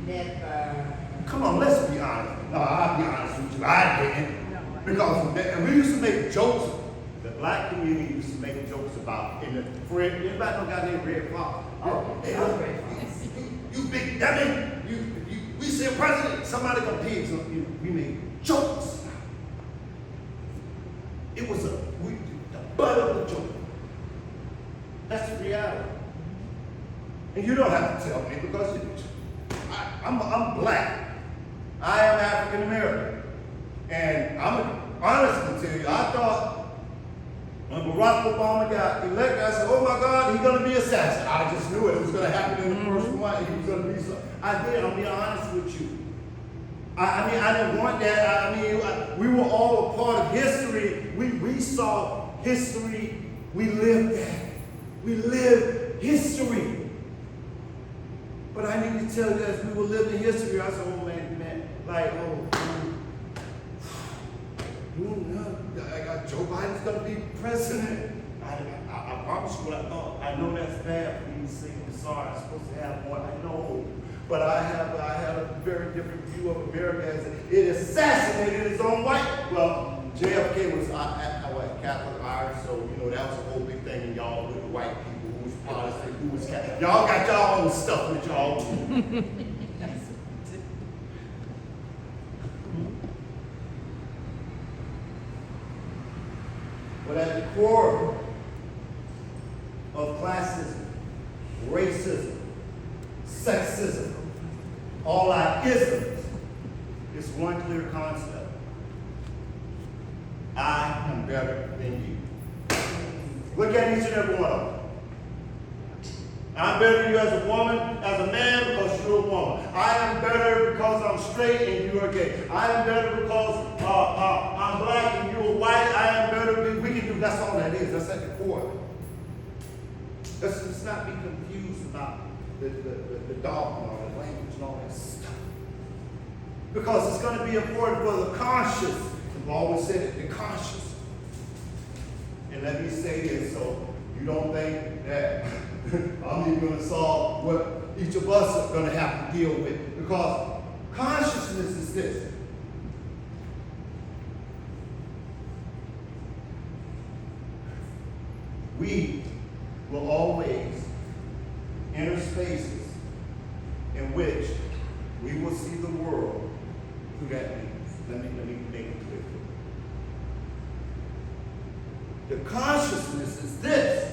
Never. Come on, let's be honest. No, I'll be honest with you, I didn't. Because of that, and we used to make jokes. The black community used to make jokes about, in the Fred, anybody know a guy named Red Fox? Oh, hey, you big, that mean, we see a president, somebody gonna pig something. We made jokes. It was the butt of the joke. That's the reality. And you don't have to tell me because I'm black. I am African American. And I'm honestly tell you, I thought when Barack Obama got elected, I said, oh my God, he's gonna be assassinated. I just knew it was gonna happen in the first one. He was gonna be so. I did, I'll be honest with you. I mean, I didn't want that. We were all a part of history. We saw history. We lived that. We lived history. But I need to tell you, as we were living history, I said, oh man, like, Joe Biden's gonna be president. I promise you what I thought. I know that's bad for me to say. I'm sorry. I'm supposed to have more. I know. But I had a very different view of America as it assassinated its own white. Well, JFK was Catholic Irish, so that was a whole big thing. And y'all with the white people who was Honestly, who was cat? Y'all got y'all own stuff with y'all. But at the core of classism, racism, sexism, all our isms, is one clear concept. I am better than you. Look at each and every one of them. I'm better than you as a woman, as a man, because you're a woman. I am better because I'm straight and you're gay. I am better because I'm black and you're white. I am better. We can do. That's all that is. That's at the core. Let's not be confused about the dogma or the language and all that stuff. Because it's going to be important for the conscious. I've always said it, the conscious. And let me say this so you don't think that I'm even going to solve what each of us are going to have to deal with. Because consciousness is this. We will always enter spaces in which we will see the world through that lens. Let me make it clear. The consciousness is this.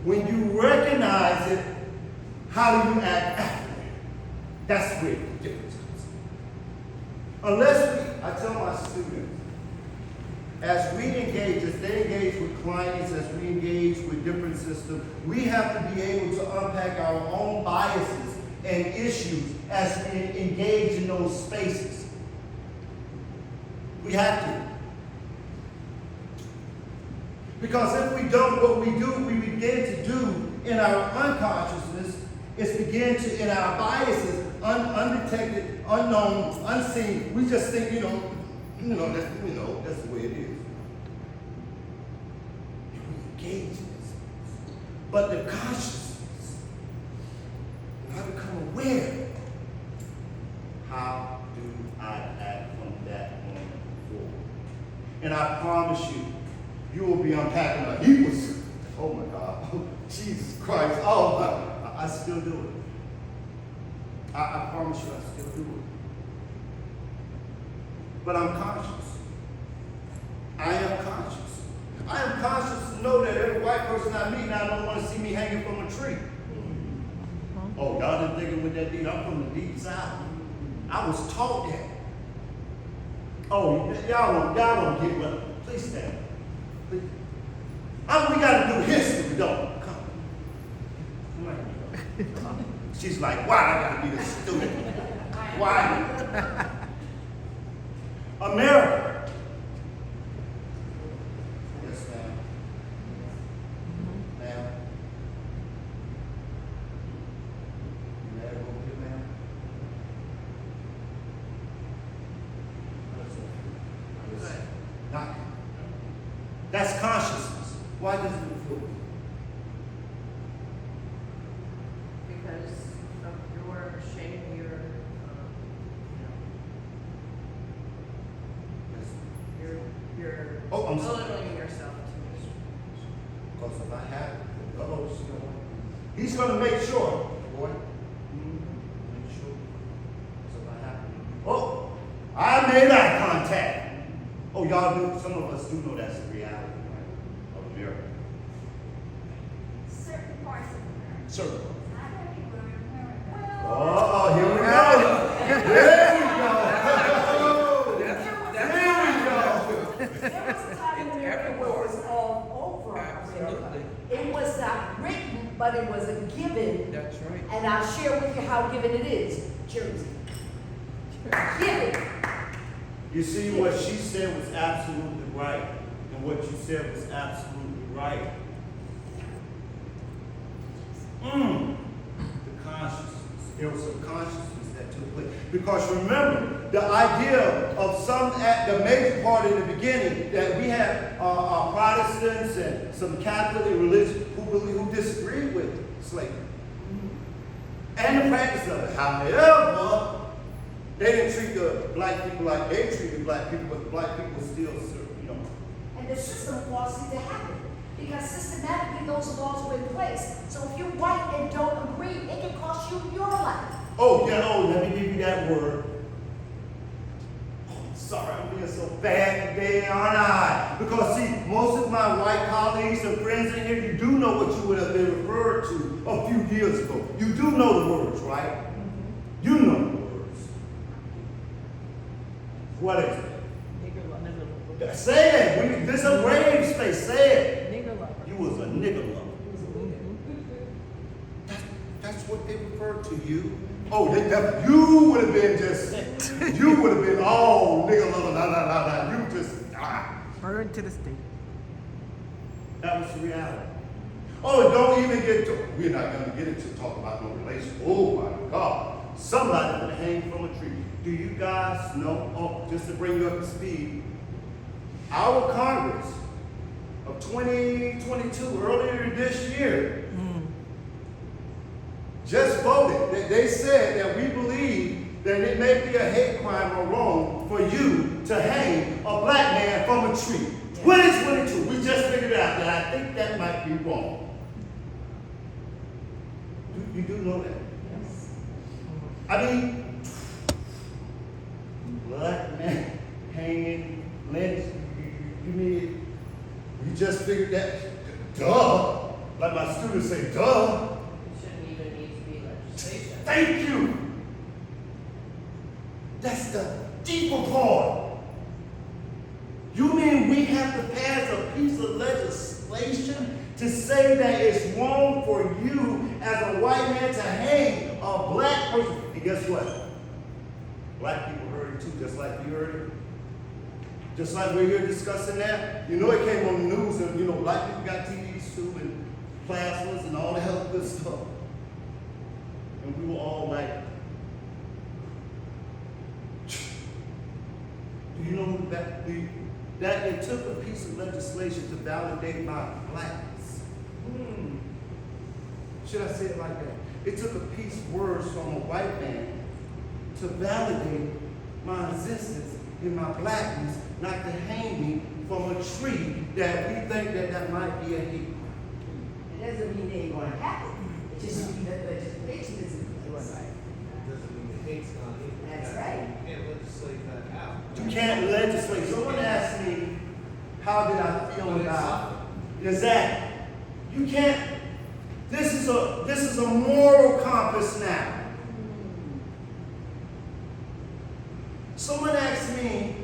When you recognize it, how do you act after it? That's where the difference comes in. Unless I tell my students, as we engage, as they engage with clients, as we engage with different systems, we have to be able to unpack our own biases and issues as we engage in those spaces. We have to. Because if we don't, what we begin to do in our unconsciousness is begin to, in our biases, undetected, unknown, unseen, we just think, that's the way it is. And we engage in this. But the consciousness, when I become aware, how do I act from that moment forward? And I promise you will be unpacking a heap of stuff. Oh my God, Jesus Christ, I still do it. I promise you I still do it. But I'm conscious. I am conscious. I am conscious to know that every white person I meet now don't want to see me hanging from a tree. Oh, y'all didn't think it with that deep. I'm from the deep south. I was taught that. Oh, y'all don't get well. Please stand. Please. We got to do history, don't we? Come on. She's like, why I got to be the student? Why? America. Yes, ma'am. Ma'am. You married over here, ma'am? Not. That's consciousness. Why does it feel? Because of your shape, you're Oh, I'm sorry. belittling yourself Because if I have he's going to make sure. Boy. Make sure. So if I have oh, I made eye contact. Oh, y'all do. Some of us do know that's the reality, right? Of America. Certain parts of America. Certain. Not everywhere in America. Oh, here we go. There we go. There was a time in America where it was all over America. It was not written, but it was a given. That's right. And I'll share with you how given it is. Jersey. Given. You see, what she said was absolutely right. And what you said was absolutely right. The consciousness. There was some consciousness that took place. Because remember, the idea of the major part in the beginning, that we have our Protestants and some Catholic religion who disagreed with slavery. And the practice of it. However, they didn't treat the black people like they treated black people, but the black people still, And the system caused it to happen. because systematically those laws were in place. So if you're white and don't agree, it can cost you your life. Oh, yeah, oh, let me give you that word. Oh, sorry, I'm being so bad today, aren't I? Because, see, most of my white colleagues and friends in here, you do know what you would have been referred to a few years ago. You do know the words, right? You know the words. What is it? Nigger lover. Say it. This is a brave space. Say it. Nigger lover. You was a nigger lover. That's what they referred to you. Oh, you would have been just, you would have been all nigger lover, la la la la. You just, Burned to the stake. That was the reality. Oh, don't even get to, we're not going to get into talk about no relation. Oh my God. Somebody would hang from a tree. Do you guys know, oh, just to bring you up to speed, our Congress of 2022, earlier this year, just voted. They said that we believe that it may be a hate crime or wrong for you to hang a black man from a tree. 2022, we just figured out that I think that might be wrong. You do know that? Yes. I mean, black man hanging, lynched, you mean, we just figured that, duh, like my students say, duh. It shouldn't even need to be legislation. Thank you. That's the deeper part. You mean we have to pass a piece of legislation to say that it's wrong for you as a white man to hang a black person? And guess what? Black people heard it too, just like you heard it. Just like we're here discussing that. You know it came on the news and, you know, black people got TVs too and plasmas and all the hell good stuff. And we were all like, do you know that it took a piece of legislation to validate my blackness? Should I say it like that? It took a piece of words from a white man to validate my existence in my blackness, not to hang me from a tree that we think that might be a hate. It doesn't mean they ain't gonna happen. It just means that legislation is in place. Doesn't mean the hate's not here. That's right. You can't legislate that out. You can't legislate. Someone asked me, how did I feel about exactly? You can't. This is a moral compass now. Someone asked me,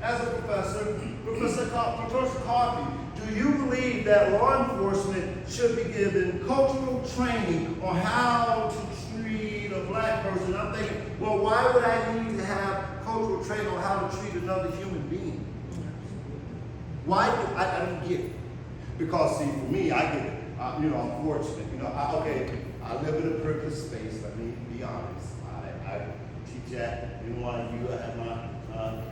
as a professor, Professor Coffie, do you believe that law enforcement should be given cultural training on how to treat a black person? I'm thinking, well, why would I need to have cultural training on how to treat another human being? Why? I don't get it. Because, see, for me, I get it. You know, I'm fortunate. You know, I live in a privileged space. Let me be honest. I teach at NYC. I have my,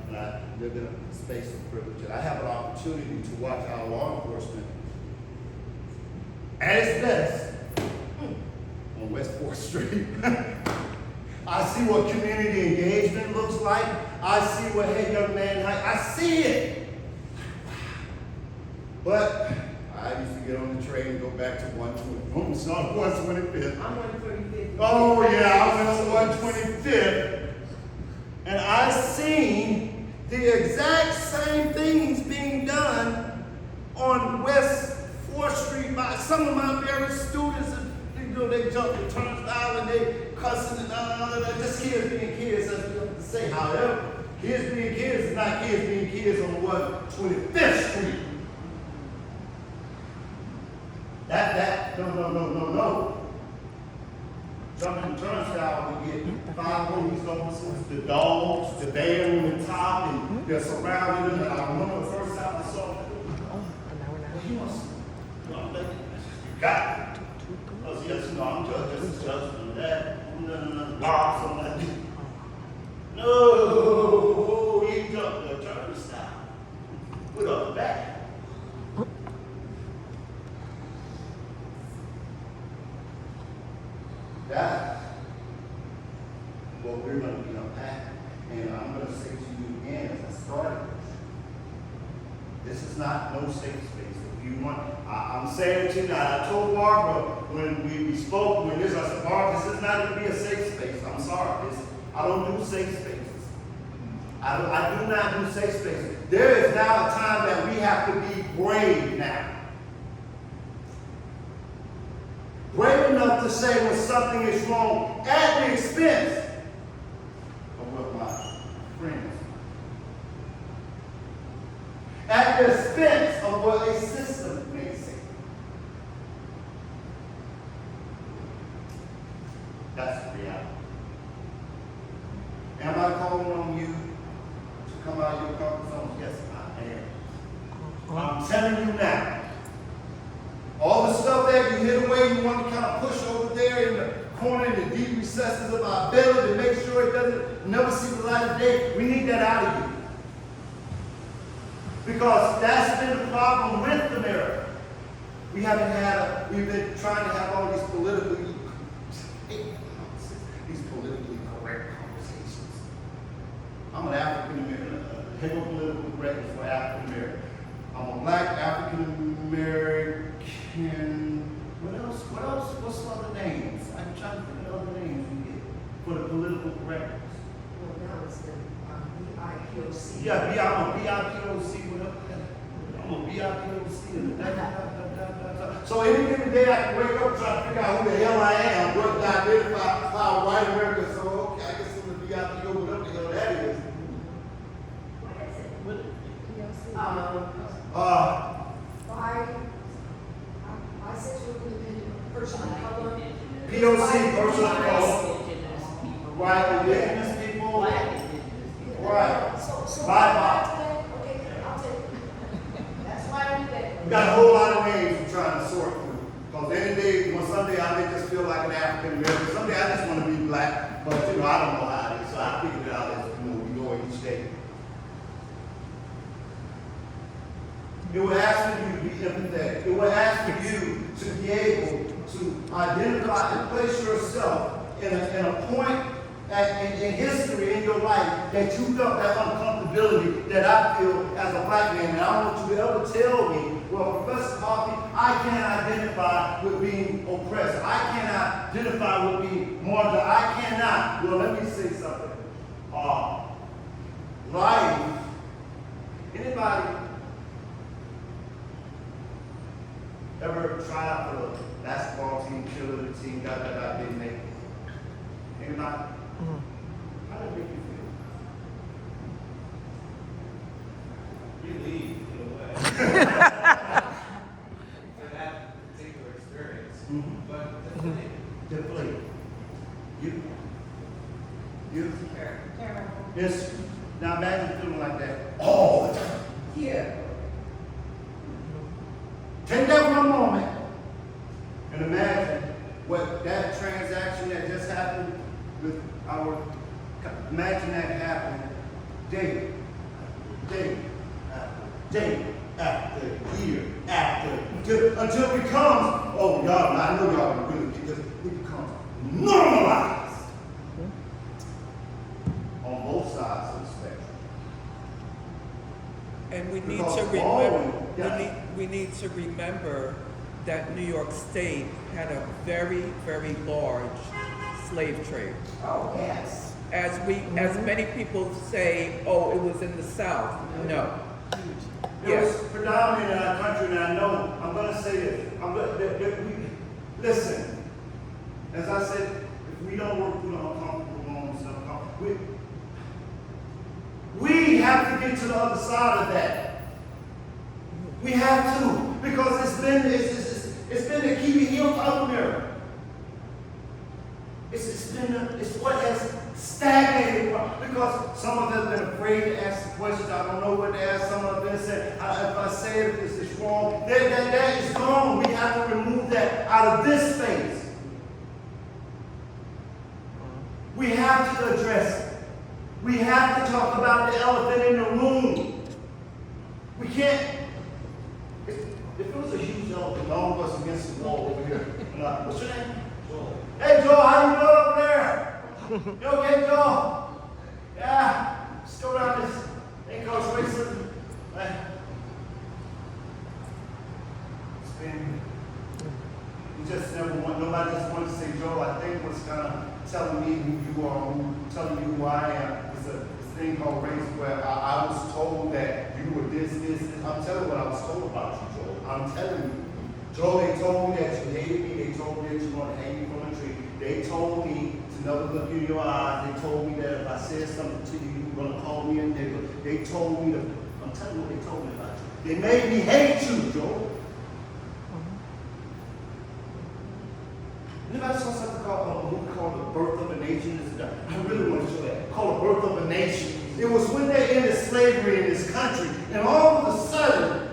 and I live in a space of privilege. And I have an opportunity to watch our law enforcement at its best on West 4th Street. I see what community engagement looks like. I see what, hey, young man, I see it. But I used to get on the train and go back to 120. It's not 125th. I'm 135th. Oh yeah, I went on 125th. And I seen the exact same things being done on West 4th Street by some of my very students. And, you know, they jump the turnstile and they cussing and just kids being kids, as we have to say. However, kids being kids is not kids being kids on 125th Street. No. Jumping the turnstile, we get 5 police officers, the dogs, the band on the top, and they're surrounding them. And I remember the first time I saw them. You got it. I said, yes, no, I'm judging that. No, something like that. No, he jumped the turnstile with a bat. That's what we're going to be unpacking. And I'm going to say to you again, as I started this is not no safe space that we If you want, I'm saying it to you now. I told Barbara when we spoke with this, I said, Barbara, this is not going to be a safe space. I'm sorry. I don't do safe spaces. I do not do safe spaces. There is now a time that we have to be brave now. Brave enough to say when something is wrong at the expense of what my friends. At the expense of what a system may say. That's the reality. Am I calling on you to come out of your comfort zone? Yes, I am. I'm telling you now. All the stuff that you hid away, you want to kind of push over there in the corner, in the deep recesses of our belly to make sure it doesn't never see the light of day. We need that out of you. Because that's been the problem with America. We've been trying to have all these politically correct conversations. I'm an African American, political correctness for African American. I'm a black African American. What else? What's some other names? I'm trying to think of other names we get for the political correctness. Well, now it's the BIPOC. Yeah, I'm a BIPOC. I'm a BIPOC. So any given day I can wake up trying to figure out who the hell I am, what to identify how white America. So okay, I guess I'm the BIPO, whatever the hell that is. What is it? Bisexual independent person of color. POC, person of color. White indigenous people. Right. So Bye. okay, I'll take it. That's why I'm there. We got a whole lot of names we're trying to sort through. Because any day, someday I may just feel like an African American. Someday I just want to be black. But I don't know how it is. So I figured it out as we go each day. It will ask for you to be empathetic. It will ask for you to be able to identify and place yourself in a point in history in your life that you felt that uncomfortability that I feel as a black man. And I want you to ever tell me, well, Professor Coffie, I can't identify with being oppressed. I cannot identify with being marginalized. I cannot. Well, let me say something. Life, anybody ever try out for the basketball team, cheerleader team, didn't make it? Anybody? How did it make you feel? Relieved in a way. For that particular experience. But Deflated. You? Terrible. Yes. Now imagine feeling like that all the time. Yeah. Take that one moment and imagine what that transaction that just happened with imagine that happened day after year until it becomes, oh y'all, I know y'all really get this, it becomes normalized on both sides of the spectrum. And we need Because to remember, yeah. we need to remember that New York State had a very, very large slave trade. Oh, yes. As many people say, oh, it was in the South. No. It was predominant in our country, and I know, I'm going to say this. Listen, as I said, if we don't work through the uncomfortable moments, we have to get to the other side of that. We have to, because it's been the Kiwi heel of America. It's what has stagnated, because some of them have been afraid to ask the questions. I don't know what to ask. Some of them said, if I say it, it's wrong. That is gone. We have to remove that out of this space. We have to address it. We have to talk about the elephant in the room. We can't. If it was a huge elephant, all of us against the wall over here. What's your name? Joel. Hey, Joel, how you doing over there? You okay, Joel? Yeah. Let's go down this. Hey, Coach, wait a second. We just never want, nobody just wanted to say, Joe, I think what's kind of telling me who you are, telling you who I am, is a thing called race where I was told that you were this. I'm telling you what I was told about you, Joe. I'm telling you. Joe, they told me that you hated me. They told me that you wanted to hang me from a tree. They told me to never look you in your eyes. They told me that if I said something to you, you were going to call me a nigger. They told me to, I'm telling you what they told me about you. They made me hate you, Joe. Anybody saw something called a movie called The Birth of a Nation? I really want to show that. Called The Birth of a Nation. It was when they ended slavery in this country, and all of a sudden,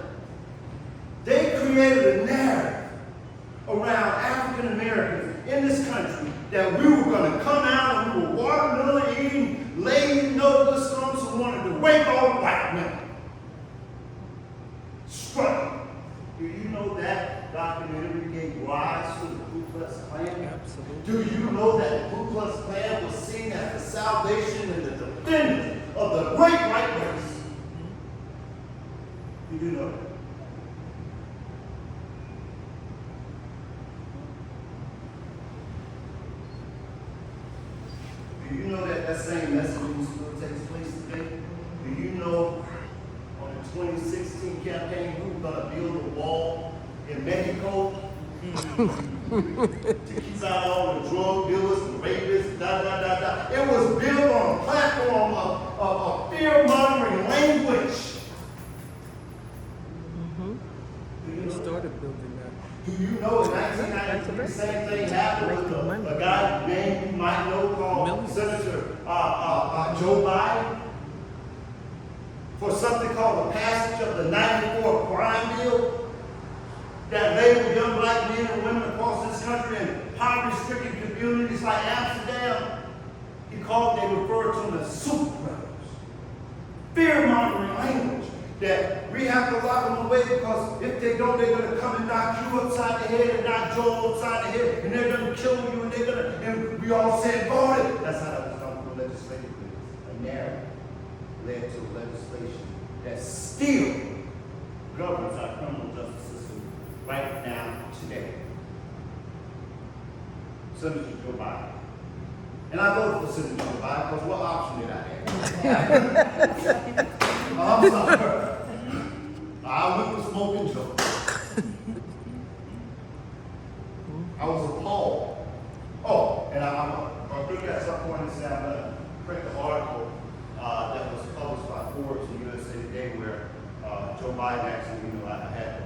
they created a narrative around African Americans in this country that we were going to come out and we were watermelon eating, lazy nose scums who wanted to rape all the white men. Struggle. Do you know that documentary gave rise to the Ku Klux Klan? Absolutely. Do you know that the Ku Klux Klan was seen as the salvation and the defenders of the great white race? Do you know that? Do you know that that same messaging still takes place today? Do you know on the 2016 campaign who was going to build a wall in Mexico to keep out all the drug dealers, the rapists, It was built on a platform of fear-mongering language. Do you know Started building that. Do you know in 1993 the same thing happened with a guy named you might know called Senator Joe Biden for something called the passage of the 94 crime bill that labeled young black men and women across this country in poverty-stricken communities like Amsterdam. They referred to them as super predators. Fear-mongering language that we have to lock them away because if they don't, they're going to come and knock you upside the head and knock Joe upside the head and they're going to kill you and we all said, go it. That's how that was done with legislation. A narrative led to legislation that still governs our criminal justice system right now, today. Senator Joe Biden. And I voted for Senator Joe Biden because what option did I have? I'm sorry. I went with smoking Joe. I was appalled. Oh, and I'll look at some point and say I'm going to print the article that was published by Forbes in USA Today where Joe Biden actually, I had to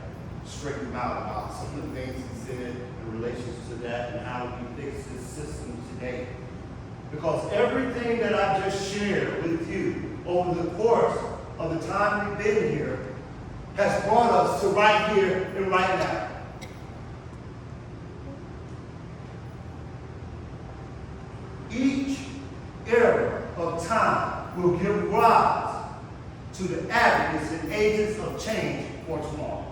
straighten him out about some of the things he said in relation to that and how he fixed his system today. Because everything that I just shared with you over the course of the time we've been here has brought us to right here and right now. Each era of time will give rise to the advocates and agents of change for tomorrow.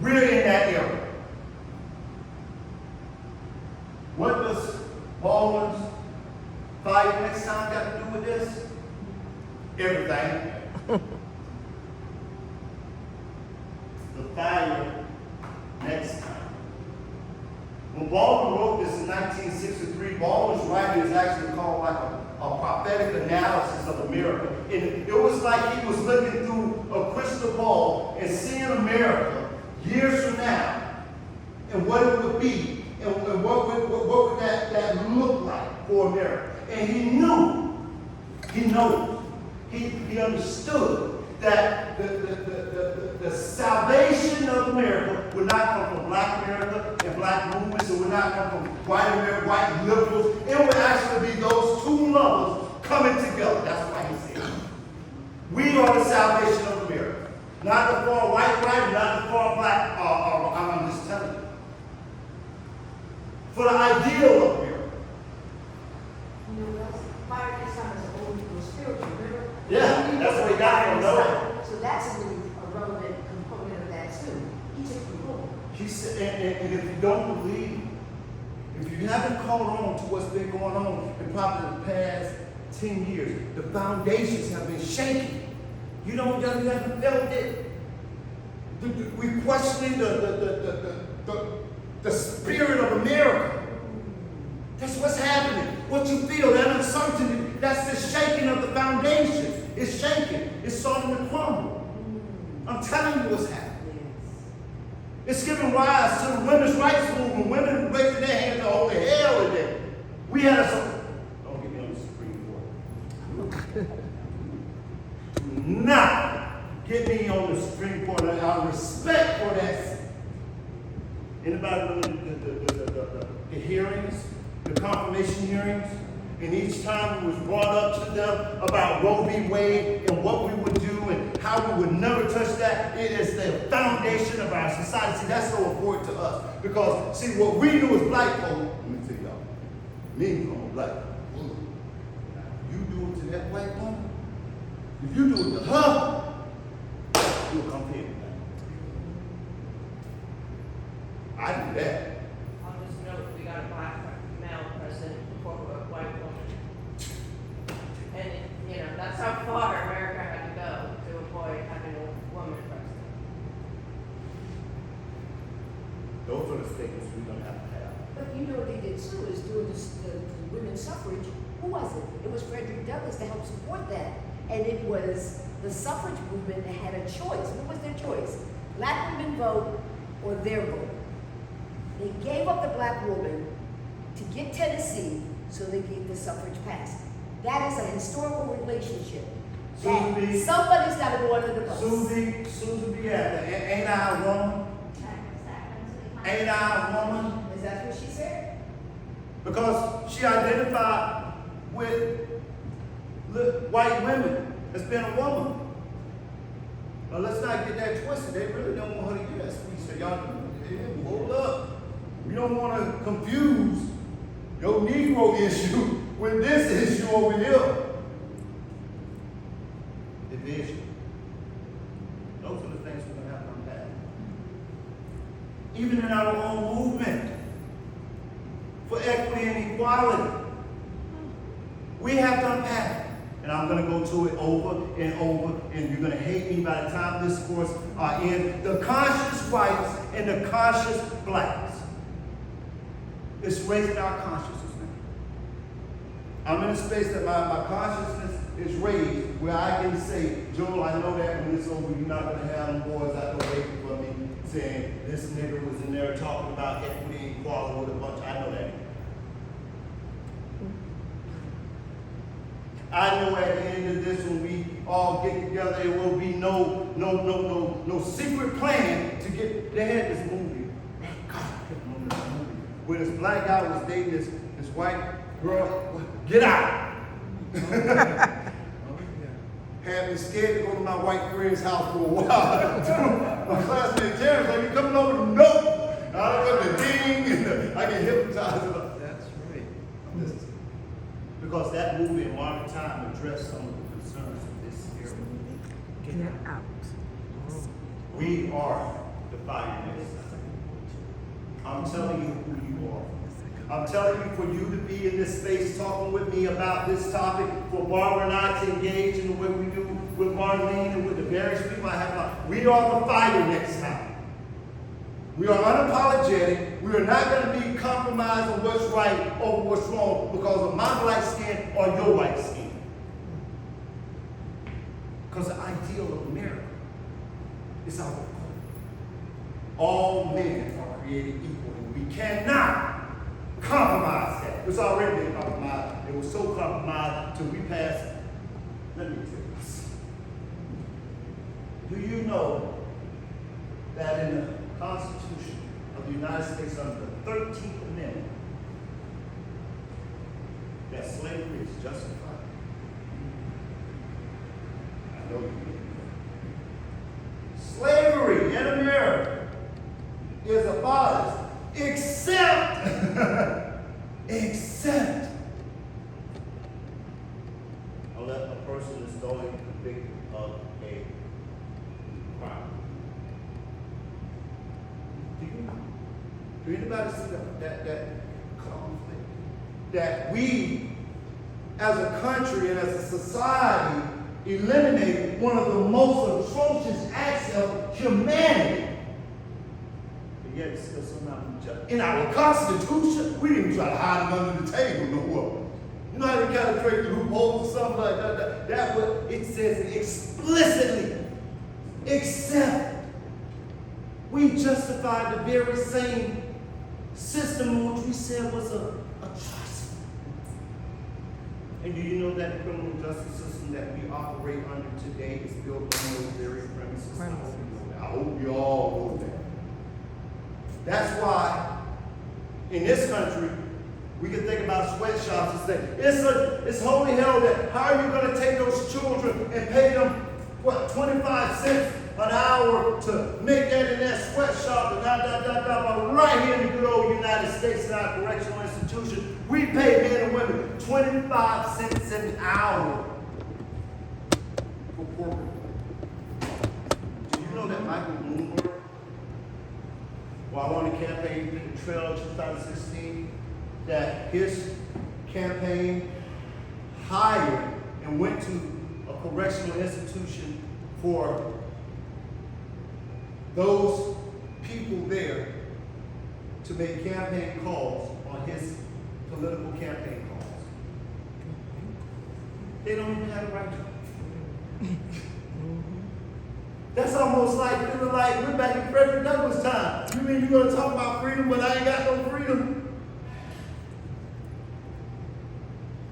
We're in that era. What does Baldwin's fire next time got to do with this? Everything. The fire next time. When Baldwin wrote this in 1963, Baldwin's writing is actually called like a prophetic analysis of America. It was like he was looking through a crystal ball and seeing America years from now and what it would be and what would that look like for America. And he knew, he understood that the salvation of America would not come from black America and black movements. It would not come from white America, white liberals. It would actually be those two lovers coming together. That's why he said, we are the salvation of America. Not the far white right, not the far black, I'm just telling you. For the ideal of America. Fire next time is an old people spiritual, remember? Yeah, that's what he got from Noah. So that's a really a relevant component of that too. He took the rule. He said, and if you don't believe, if you haven't caught on to what's been going on in probably the past 10 years, the foundations have been shaking. You haven't felt it. We're questioning the the spirit of America. That's what's happening. What you feel, that uncertainty, that's the shaking of the foundation. It's shaking. It's starting to crumble. I'm telling you what's happening. It's giving rise to the women's rights movement. Women raising their hands to holy hell in there. We had a... Don't get me on the Supreme Court. Do not get me on the Supreme Court. I have respect for that. Anybody remember the hearings, the confirmation hearings? And each time it was brought up to them about Roe v. Wade and what we would do and how we would never touch that. It is the foundation of our society. See, that's so important to us. Because, see, what we do as black folk, let me tell y'all, me, I'm a black woman. You do it to that white woman, if you do it to her, you'll come here. I do that. I'll just note, we got a black male president before a white woman. And, you know, that's how far America had to go to avoid having a woman president. Those are the statements we're going to have. But you know what they did too, is during the women's suffrage, who was it? It was Frederick Douglass to help support that. And it was the suffrage movement that had a choice. What was their choice? Black women vote or their vote. They gave up the black woman to get Tennessee so they get the suffrage passed. That is a historical relationship. Susan B. Somebody's got to go under the bus. Susan B. Ain't I a woman? Ain't I a woman? Is that what she said? Because she identified with white women as being a woman. Now let's not get that twisted. They really don't want her to get that speech. So y'all, hold up. We don't want to confuse your Negro issue with this issue over here. Division. Those are the things we're going to have to unpack. Even in our own movement for equity and equality, we have to unpack it. And I'm going to go to it over and over, and you're going to hate me by the time this course ends. The conscious whites and the conscious blacks. It's raising our consciousness now. I'm in a space that my consciousness is raised where I can say, Joel, I know that when it's over, you're not going to have them boys out there waiting for me saying this nigga was in there talking about equity and equality with a bunch. I know that. I know at the end of this, when we all get together, there will be no secret plan to get. They had this movie. God, I can't remember this movie. Where this black guy was dating this white girl. Get out! Had me scared to go to my white friend's house for a while. My classmate Terrence, like, you coming over? Nope. I got the ding, and I get hypnotized. That's right. Because that movie in modern time addressed some of the concerns of this era. Get out. We are the pioneers. I'm telling you who you are. I'm telling you, for you to be in this space talking with me about this topic, for Barbara and I to engage in the way we do with Marlene and with the various people I have, we are the fighter next time. We are unapologetic. We are not going to be compromised on what's right over what's wrong because of my black skin or your white skin. Because the ideal of America is our code. All men are created equal, and we cannot compromise that. It's already been compromised. It was so compromised until we passed. Let me tell you this. Do you know that in the Constitution of the United States under the 13th Amendment, that slavery is justified? I know you didn't know. Slavery in America is abolished except unless a person is solely convicted of a crime. Do anybody see that conflict? That we, as a country and as a society, eliminated one of the most atrocious acts of humanity. yet it's still somehow just. In our Constitution, we didn't try to hide it under the table no more. You know how they kind of create loopholes or something like that? That's what it says explicitly. Except we justified the very same system which we said was a trust. And do you know that the criminal justice system that we operate under today is built on those very premises? I hope you all know that. That's why in this country, we can think about sweatshops and say, it's holy hell that how are you going to take those children and pay them, 25 cents an hour to make that in that sweatshop and but right here in the good old United States in our correctional institution, we pay men and women 25 cents an hour for corporate. Do you know that Michael Bloomberg, while on the campaign trail of 2016, that his campaign hired and went to a correctional institution for those people there to make campaign calls on his political campaign calls. They don't even have the right to. That's almost like feeling like we're back in Frederick Douglass time. You mean you're gonna talk about freedom when I ain't got no freedom?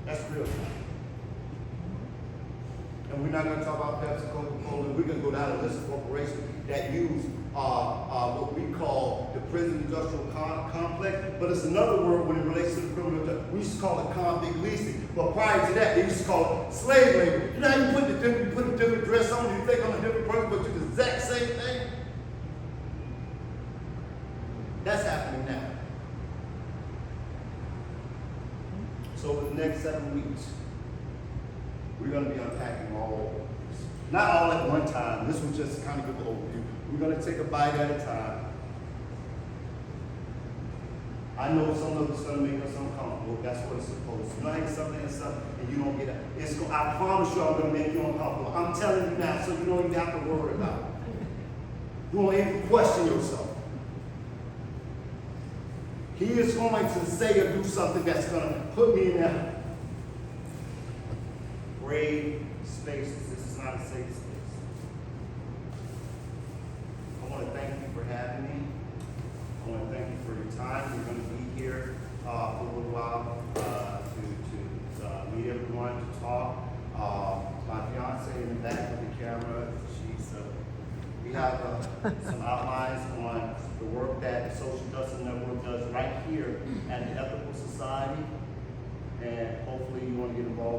That's real. And we're not going to talk about Pepsi, Coca-Cola. We're going to go down a list of corporations that use what we call the prison industrial complex, but it's another word when it relates to the criminal justice. We used to call it convict leasing, but prior to that, they used to call it slave labor. You know how you put a different dress on, you think I'm a different person, but you're the exact same thing? That's happening now. So over the next 7 weeks, we're going to be unpacking all of this. Not all at one time. This was just kind of give an overview. We're going to take a bite at a time. I know some of it's going to make us uncomfortable. That's what it's supposed to. You know, like something and you don't get it. I promise you I'm going to make you uncomfortable. I'm telling you now, so you don't even have to worry about it. You won't even question yourself. He is going to say or do something that's going to put me in that gray spaces. This is not a safe space. I want to thank you for having me. I want to thank you for your time. We're going to be here for a little while to meet everyone, to talk. My fiance in the back of the camera, we have some outlines on the work that the Social Justice Network does right here at the Ethical Society. And hopefully you want to get involved.